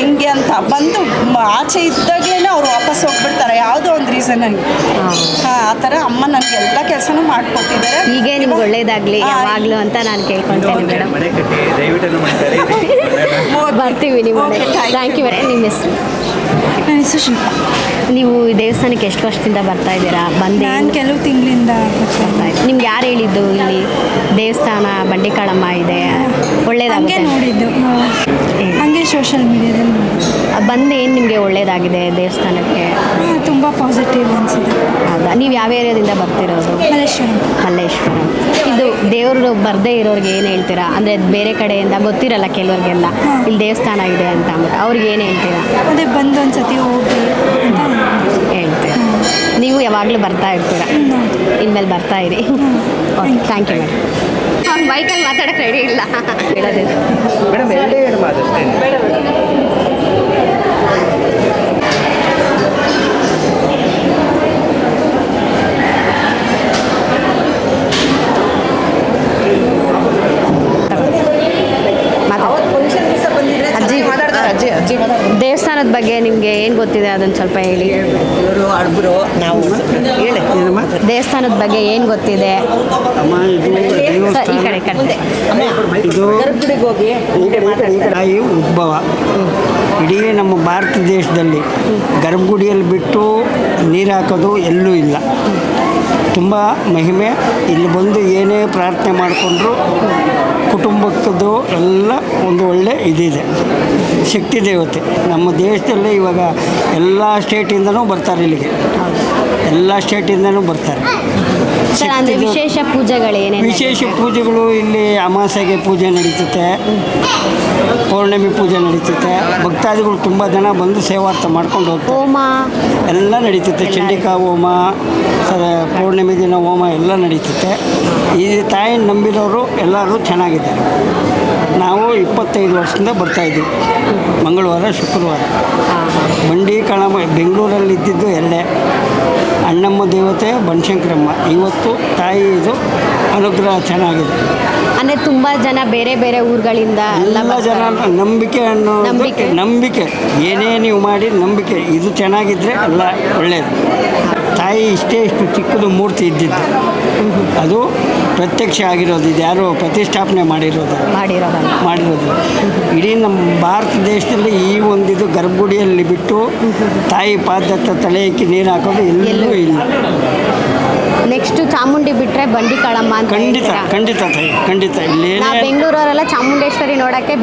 ಹಿಂಗೆ ಅಂತ. ಬಂದು ಆಚೆ ಇದ್ದಾಗಲೇ ಅವ್ರು ವಾಪಸ್ ಹೋಗ್ಬಿಡ್ತಾರೆ ಯಾವುದೋ ಒಂದು ರೀಸನ್ನಾಗಿ. ಆ ಥರ ಅಮ್ಮ ನನಗೆ ಎಲ್ಲ ಕೆಲಸನೂ ಮಾಡಿಕೊಟ್ಟಿದ್ದಾರೆ. ಹೀಗೆ ನಿಮ್ಗೆ ಒಳ್ಳೇದಾಗಲಿ ಯಾವಾಗಲೂ ಅಂತ ನಾನು ಕೇಳ್ಕೊಳ್ತೇನೆ ಮೇಡಮ್. ಬರ್ತೀವಿ ನಿಮ್ಮ ಥ್ಯಾಂಕ್ ಯು ಮೇಡಮ್. ನಿಮ್ಮ ಹೆಸರು? ನನ್ನ ಹೆಸರು ಶಿಲ್ಪ. ನೀವು ದೇವಸ್ಥಾನಕ್ಕೆ ಎಷ್ಟು ವರ್ಷದಿಂದ ಬರ್ತಾ ಇದ್ದೀರಾ? ನಾನು ಕೆಲವು ತಿಂಗಳಿಂದ ಬರ್ತಾ ಇದ್ದೀನಿ. ನಿಮ್ಗೆ ಯಾರು ಹೇಳಿದ್ದು ಇಲ್ಲಿ ದೇವಸ್ಥಾನ ಬಂಡೆಕಾಳಮ್ಮ ಇದೆ ಒಳ್ಳೇದಾಗುತ್ತೆ? ನೋಡಿದ್ದು ಹಂಗೆ ಸೋಷಿಯಲ್ ಮೀಡಿಯಾದಲ್ಲಿ ಬಂದು ಏನು ನಿಮಗೆ ಒಳ್ಳೇದಾಗಿದೆ ದೇವಸ್ಥಾನಕ್ಕೆ? ತುಂಬ ಪಾಸಿಟಿವ್ ಅನಿಸಿದೆ. ಹೌದಾ? ನೀವು ಯಾವ ಏರಿಯಾದಿಂದ ಬರ್ತಿರೋದು? ಮಲ್ಲೇಶ್ವರಂ. ಇದು ದೇವರು ಬರದೇ ಇರೋರಿಗೆ ಏನು ಹೇಳ್ತೀರಾ? ಅಂದರೆ ಬೇರೆ ಕಡೆಯಿಂದ ಗೊತ್ತಿರಲ್ಲ ಕೆಲವ್ರಿಗೆಲ್ಲ ಇಲ್ಲಿ ದೇವಸ್ಥಾನ ಇದೆ ಅಂತ ಅಂದ್ಬಿಟ್ಟು, ಅವ್ರಿಗೆ ಏನು ಹೇಳ್ತೀರಾ? ಅದೇ ಬಂದು ಒಂದು ಸತಿ ಹೋಗಿ ಅಂತ ಹೇಳ್ತೀರಾ? ನೀವು ಯಾವಾಗಲೂ ಬರ್ತಾ ಇರ್ತೀರಾ? ಇನ್ಮೇಲೆ ಬರ್ತಾ ಇರಿ. Okay, thank you madam. ಅವ್ನು ಬೈಕಲ್ಲಿ ಮಾತಾಡೋಕ್ಕೆ ರೆಡಿ ಇಲ್ಲ ಹೇಳೋದಿಲ್ಲ ಮೇಡಮ್. ಎರಡು ಮಾತಷ್ಟೇ. ದೇವಸ್ಥಾನದ ಬಗ್ಗೆ ನಿಮಗೆ ಏನು ಗೊತ್ತಿದೆ ಅದನ್ನು ಸ್ವಲ್ಪ ಹೇಳಿ. ದೇವಸ್ಥಾನದ ಬಗ್ಗೆ ಏನು ಗೊತ್ತಿದೆ? ಈ ಕಡೆ ಕಡೆ ಇದು ತಾಯಿ ಉದ್ಭವ ಇಡೀ ನಮ್ಮ ಭಾರತ ದೇಶದಲ್ಲಿ ಗರ್ಭಗುಡಿಯಲ್ಲಿ ಬಿಟ್ಟು ನೀರು ಹಾಕೋದು ಎಲ್ಲೂ ಇಲ್ಲ. ತುಂಬ ಮಹಿಮೆ. ಇಲ್ಲಿ ಬಂದು ಏನೇ ಪ್ರಾರ್ಥನೆ ಮಾಡಿಕೊಂಡ್ರು ಕುಟುಂಬಕ್ಕದು ಎಲ್ಲ ಒಂದು ಒಳ್ಳೆ ಇದಿದೆ. ಶಕ್ತಿ ದೇವತೆ ನಮ್ಮ ದೇಶದಲ್ಲೇ ಇವಾಗ ಎಲ್ಲ ಸ್ಟೇಟಿಂದನೂ ಬರ್ತಾರೆ ಇಲ್ಲಿಗೆ, ಎಲ್ಲ ಸ್ಟೇಟಿಂದನೂ ಬರ್ತಾರೆ. ವಿಶೇಷ ಪೂಜೆಗಳೇನೇನು? ವಿಶೇಷ ಪೂಜೆಗಳು ಇಲ್ಲಿ ಅಮಾವಾಸ್ಯೆಗೆ ಪೂಜೆ ನಡೀತೈತೆ, ಪೌರ್ಣಮಿ ಪೂಜೆ ನಡೀತೈತೆ. ಭಕ್ತಾದಿಗಳು ತುಂಬ ಜನ ಬಂದು ಸೇವಾರ್ಥ ಮಾಡ್ಕೊಂಡು ಹೋಗ್ತಾರೆ. ಹೋಮ ಎಲ್ಲ ನಡೀತೈತೆ. ಚಂಡಿಕಾ ಹೋಮ, ಪೌರ್ಣಮಿ ದಿನ ಹೋಮ ಎಲ್ಲ ನಡೀತೈತೆ. ಈ ತಾಯಿನ ನಂಬಿದವರು ಎಲ್ಲರೂ ಚೆನ್ನಾಗಿದ್ದಾರೆ. ನಾವು 25 ವರ್ಷದಿಂದ ಬರ್ತಾಯಿದ್ದೀವಿ. ಮಂಗಳವಾರ ಶುಕ್ರವಾರ. ಬಂಡಿ ಕಾಳಮ್ಮ ಬೆಂಗಳೂರಲ್ಲಿ ಇದ್ದಿದ್ದು 2, ಅಣ್ಣಮ್ಮ ದೇವತೆ ಬನಶಂಕರಮ್ಮ. ಇವತ್ತು ತಾಯಿ ಇದು ಅನುಗ್ರಹ ಚೆನ್ನಾಗಿದೆ. ಅಂದರೆ ತುಂಬ ಜನ ಬೇರೆ ಬೇರೆ ಊರುಗಳಿಂದ ಎಲ್ಲ ಜನ ನಂಬಿಕೆ ಅನ್ನೋದು ನಂಬಿಕೆ, ಏನೇ ನೀವು ಮಾಡಿ ನಂಬಿಕೆ, ಇದು ಚೆನ್ನಾಗಿದ್ದರೆ ಎಲ್ಲ ಒಳ್ಳೆಯದು. ತಾಯಿ ಇಷ್ಟೇ ಇಷ್ಟು ಚಿಕ್ಕದು ಮೂರ್ತಿ ಇದ್ದಿದ್ದು, ಅದು ಪ್ರತ್ಯಕ್ಷ ಆಗಿರೋದು, ಇದು ಯಾರೋ ಪ್ರತಿಷ್ಠಾಪನೆ ಮಾಡಿರೋದು. ಇಡೀ ನಮ್ಮ ಭಾರತ ದೇಶದಲ್ಲಿ ಈ ಒಂದಿದು ಗರ್ಭಗುಡಿಯಲ್ಲಿ ಬಿಟ್ಟು ತಾಯಿ ಪಾದತ್ತ ತಲೆ ಇಕ್ಕಿ ನೀರು ಹಾಕೋದು ಎಲ್ಲೂ ಇಲ್ಲ. ನೆಕ್ಸ್ಟು ಚಾಮುಂಡಿ ಬಿಟ್ಟರೆ ಬಂಡಿ ಕಾಳಮ್ಮ ಅಂತ ಖಂಡಿತ ತಾಯಿ, ಖಂಡಿತ. ನಾವು ಬೆಂಗಳೂರವರೆಲ್ಲ ಚಾಮುಂಡೇಶ್ವರಿ ನೋಡೋಕ್ಕೆ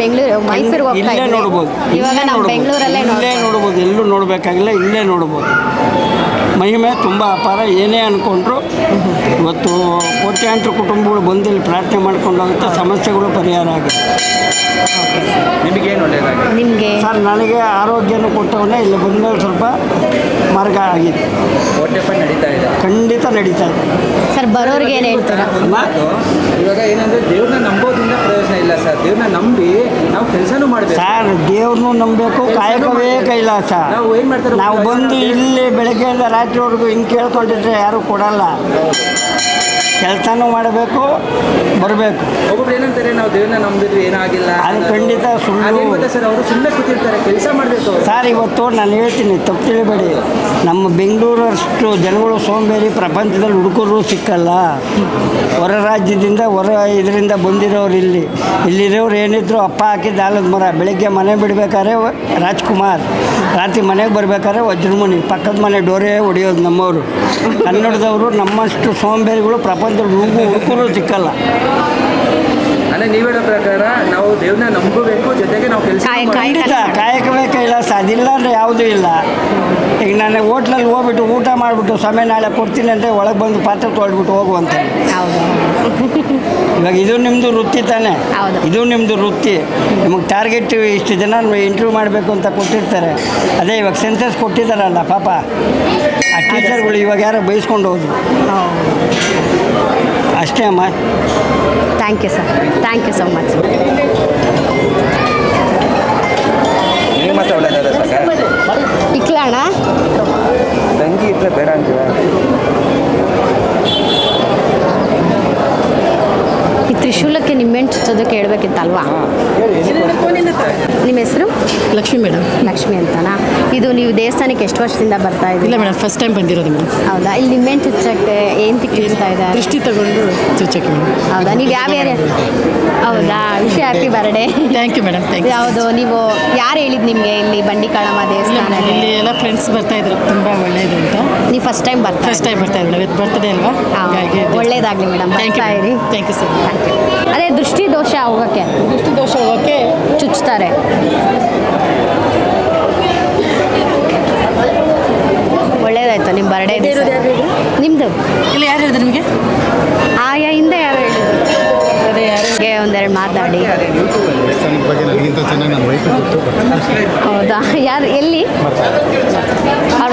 ಮೈಸೂರಿಗೆ ಹೋಗ್ತಾ ಇಲ್ಲೇ ಇದ್ವಿ. ನೋಡ್ಬೋದು, ಇವಾಗ ನಾವು ಬೆಂಗಳೂರಲ್ಲೇ ನೋಡ್ಬೋದು, ಎಲ್ಲೂ ನೋಡಬೇಕಾಗಿಲ್ಲ, ಇಲ್ಲೇ ನೋಡ್ಬೋದು. ಮಹಿಮೆ ತುಂಬ ಅಪಾರ. ಏನೇ ಅಂದ್ಕೊಂಡ್ರು ಇವತ್ತು ಕೋಟ್ಯಾಂತರ ಕುಟುಂಬಗಳು ಬಂದಿಲ್ಲಿ ಪ್ರಾರ್ಥನೆ ಮಾಡ್ಕೊಂಡು ಹೋಗುತ್ತೆ, ಸಮಸ್ಯೆಗಳು ಪರಿಹಾರ ಆಗುತ್ತೆ. ನಿಮಗೇನು ಒಳ್ಳೆಯದಾಗಿದೆ? ನಿಮಗೆ ಸರ್, ನನಗೆ ಆರೋಗ್ಯನೂ ಕೊಟ್ಟವನ್ನೇ ಇಲ್ಲಿ ಬಂದಮೇಲೆ ಸ್ವಲ್ಪ ಮಾರ್ಗ ಆಗಿದೆ. ಹೊಟ್ಟೆಪಾಡು ನಡೀತಾ ಇದೆ? ಖಂಡಿತ ನಡೀತಾ ಇದೆ. ಸರ್, ಬರೋರಿಗೆ ಏನು ಹೇಳ್ತೀರಾ? ಇವಾಗ ಏನಂದರೆ ದೇವ್ರನ್ನ ನಂಬೋದ್ರಿಂದ ಪ್ರಯೋಜನ ಇಲ್ಲ ಸರ್. ದೇವ್ರನ್ನ ನಂಬಿ ನಾವು ಕೆಲಸನೂ ಮಾಡಬೇಕು ಸರ್. ದೇವ್ರನ್ನೂ ನಂಬಬೇಕು, ಕಾಯಕವೇ ಕೈಲಾಸ. ನಾವು ಏನು ಮಾಡ್ತಾರೆ, ನಾವು ಬಂದು ಇಲ್ಲಿ ಬೆಳಗ್ಗೆಯಿಂದ ರಾತ್ರಿವರೆಗೂ ಹಿಂಗೆ ಕೇಳ್ಕೊಂಡಿದ್ರೆ ಯಾರೂ ಕೊಡಲ್ಲ. ಕೆಲಸನೂ ಮಾಡಬೇಕು, ಬರಬೇಕು. ಒಬ್ಬೊಬ್ರು ಏನಂತಾರೆ, ನಾವು ದೇವ್ರನ್ನ ನಂಬಿದ್ವಿ ಏನಾಗಿಲ್ಲ, ಅದು ಖಂಡಿತ ಸುಳ್ಳು. ಅದೇನು ಗೊತ್ತಾ ಸರ್, ಅವರು ಸುಮ್ಮನೆ ಕೂತಿರ್ತಾರೆ, ಕೆಲಸ ಮಾಡಬೇಕು. ಸರ್, ಇವತ್ತು ನಾನು ಹೇಳ್ತೀನಿ, ತಪ್ಪು ತಿಳಿಬೇಡಿ, ನಮ್ಮ ಬೆಂಗಳೂರಷ್ಟು ಜನಗಳು ಸೋಂಬೇರಿ ಪ್ರಪಂಚದಲ್ಲಿ ಹುಡುಗರು ಸಿಕ್ಕಲ್ಲ. ಹೊರ ರಾಜ್ಯದಿಂದ ಇದರಿಂದ ಬಂದಿರೋರು ಇಲ್ಲಿರೋರು ಏನಿದ್ರು ಅಪ್ಪ ಹಾಕಿದ ಆಲದ ಮರ. ಬೆಳಗ್ಗೆ ಮನೆ ಬಿಡಬೇಕಾದ್ರೆ ರಾಜ್ಕುಮಾರ್, ರಾತ್ರಿ ಮನೆಗೆ ಬರಬೇಕಾದ್ರೆ ವಜ್ರಮುನಿ, ಪಕ್ಕದ ಮನೆ ಡೋರೇ ಹೊಡೆಯೋದು ನಮ್ಮವರು. ಕನ್ನಡದವರು ನಮ್ಮಷ್ಟು ಸೋಂಬೇರಿಗಳು ಪ್ರಪಂಚದಲ್ಲಿ ಹುಡುಗರು ಸಿಕ್ಕಲ್ಲ. ಅಂದರೆ ನೀವು ಹೇಳೋ ಪ್ರಕಾರ ನಾವು ದೇವ್ರನ್ನ ನಂಬಬೇಕು, ಜೊತೆಗೆ ನಾವು ಕೆಲಸ ಖಂಡಿತ ಕಾಯಕವೇ ಕೈಲಾಸ. ಅದಿಲ್ಲ ಅಂದರೆ ಯಾವುದೂ ಇಲ್ಲ. ಈಗ ನಾನು ಹೋಟ್ಲಲ್ಲಿ ಹೋಗ್ಬಿಟ್ಟು ಊಟ ಮಾಡಿಬಿಟ್ಟು ಸಮಯ ನಾಳೆ ಕೊಡ್ತೀನಿ ಅಂತ ಒಳಗೆ ಬಂದು ಪಾತ್ರೆ ತೊಳೆದ್ಬಿಟ್ಟು ಹೋಗುವಂತ. ಇವಾಗ ಇದು ನಿಮ್ಮದು ವೃತ್ತಿ ತಾನೇ, ಇದು ನಿಮ್ಮದು ವೃತ್ತಿ. ನಿಮಗೆ ಟಾರ್ಗೆಟ್ ಇಷ್ಟು ಜನ ಇಂಟರ್ವ್ಯೂ ಮಾಡಬೇಕು ಅಂತ ಕೊಟ್ಟಿರ್ತಾರೆ. ಅದೇ ಇವಾಗ ಸೆನ್ಸಸ್ ಕೊಟ್ಟಿದ್ದಾರಲ್ಲ ಪಾಪ, ಆ ಟೀಚರ್ಗಳು ಇವಾಗ ಯಾರೋ ಬೈಸ್ಕೊಂಡು ಹೋದ್ರು ಅಷ್ಟೇ ಅಮ್ಮ. Thank you sir, thank you so much. ನೀವು ಮತ್ತೆ ಒಳ್ಳೆಯದಾದ ಸರ್? ಇಕ್ಲಣ್ಣ ತಂಗಿ ಇದ್ರೆ ಬೇಡ ಅಂತೀವ? ಈ ತ್ರಿಶೂಲಕ್ಕೆ ನಿಮ್ಮೆಣ್ಣು ಚುಚ್ಚೋದಕ್ಕೆ ಹೇಳ್ಬೇಕಿತ್ತಲ್ವಾ? ನಿಮ್ಮ ಹೆಸರು? ಲಕ್ಷ್ಮಿ ಮೇಡಮ್. ಲಕ್ಷ್ಮಿ ಅಂತನಾ? ಇದು ನೀವು ದೇವಸ್ಥಾನಕ್ಕೆ ಎಷ್ಟು ವರ್ಷದಿಂದ ಬರ್ತಾ ಇದ್ದೀವಿ? ಇಲ್ಲ ಮೇಡಮ್, ಫಸ್ಟ್ ಟೈಮ್ ಬಂದಿರೋದು ಮೇಡಮ್. ಹೌದಾ? ಇಲ್ಲಿ ನಿಮ್ಮೆಣ್ಣು ಚುಚ್ಚಕ್ಕೆ ಏನು ತಿಕ್ಕಿರ್ತಾ ಇದೆ? ದೃಷ್ಟಿ ತಗೊಂಡು ಚುಚ್ಚಕ್ಕೆ ಮೇಡಮ್. ಹೌದಾ? ನೀವು ಯಾವ ಏರಿಯಾ? ಹೌದಾ? ವಿಷಯ happy birthday. Thank you madam, thank you. ಯಾವುದು ನೀವು ಯಾರು ಹೇಳಿದ್ದು ನಿಮಗೆ ಇಲ್ಲಿ ಬಂಡಿ ಕಾಳಮ್ಮ ದೇವಸ್ಥಾನ? ಇಲ್ಲಿ ಎಲ್ಲ ಫ್ರೆಂಡ್ಸ್ ಬರ್ತಾ ಇದ್ರು, ತುಂಬ ಒಳ್ಳೆಯದು ಅಂತ. ನೀವು ಫಸ್ಟ್ ಟೈಮ್ ಫಸ್ಟ್ ಟೈಮ್ ಬರ್ತಾ ಇದ್ರು ಮೇಡಮ್. ಬರ್ತ್ಡೇ ಅಲ್ವಾ? ಹಾಗಾಗಿ ಒಳ್ಳೇದಾಗಲಿ madam. Thank you, thank you sir. ಅದೇ ದೃಷ್ಟಿ ದೋಷ ಹೋಗೋಕ್ಕೆ ಚುಚ್ತಾರೆ. ಒಳ್ಳೇದಾಯ್ತು ನಿಮ್ಮ ಬರ್ಡೇ. ನಿಮ್ಮದು ಇಲ್ಲ, ಯಾರು ಹೇಳಿದ್ರು ನಿಮಗೆ? ಆಯಾ ಹಿಂದೆ ಯಾರು ಹೇಳಿದ್ರು? ಯಾರಿಗೆ ಒಂದೆರಡು ಮಾತಾಡಿ. ಹೌದಾ? ಯಾರು ಎಲ್ಲಿ? ಅವ್ರ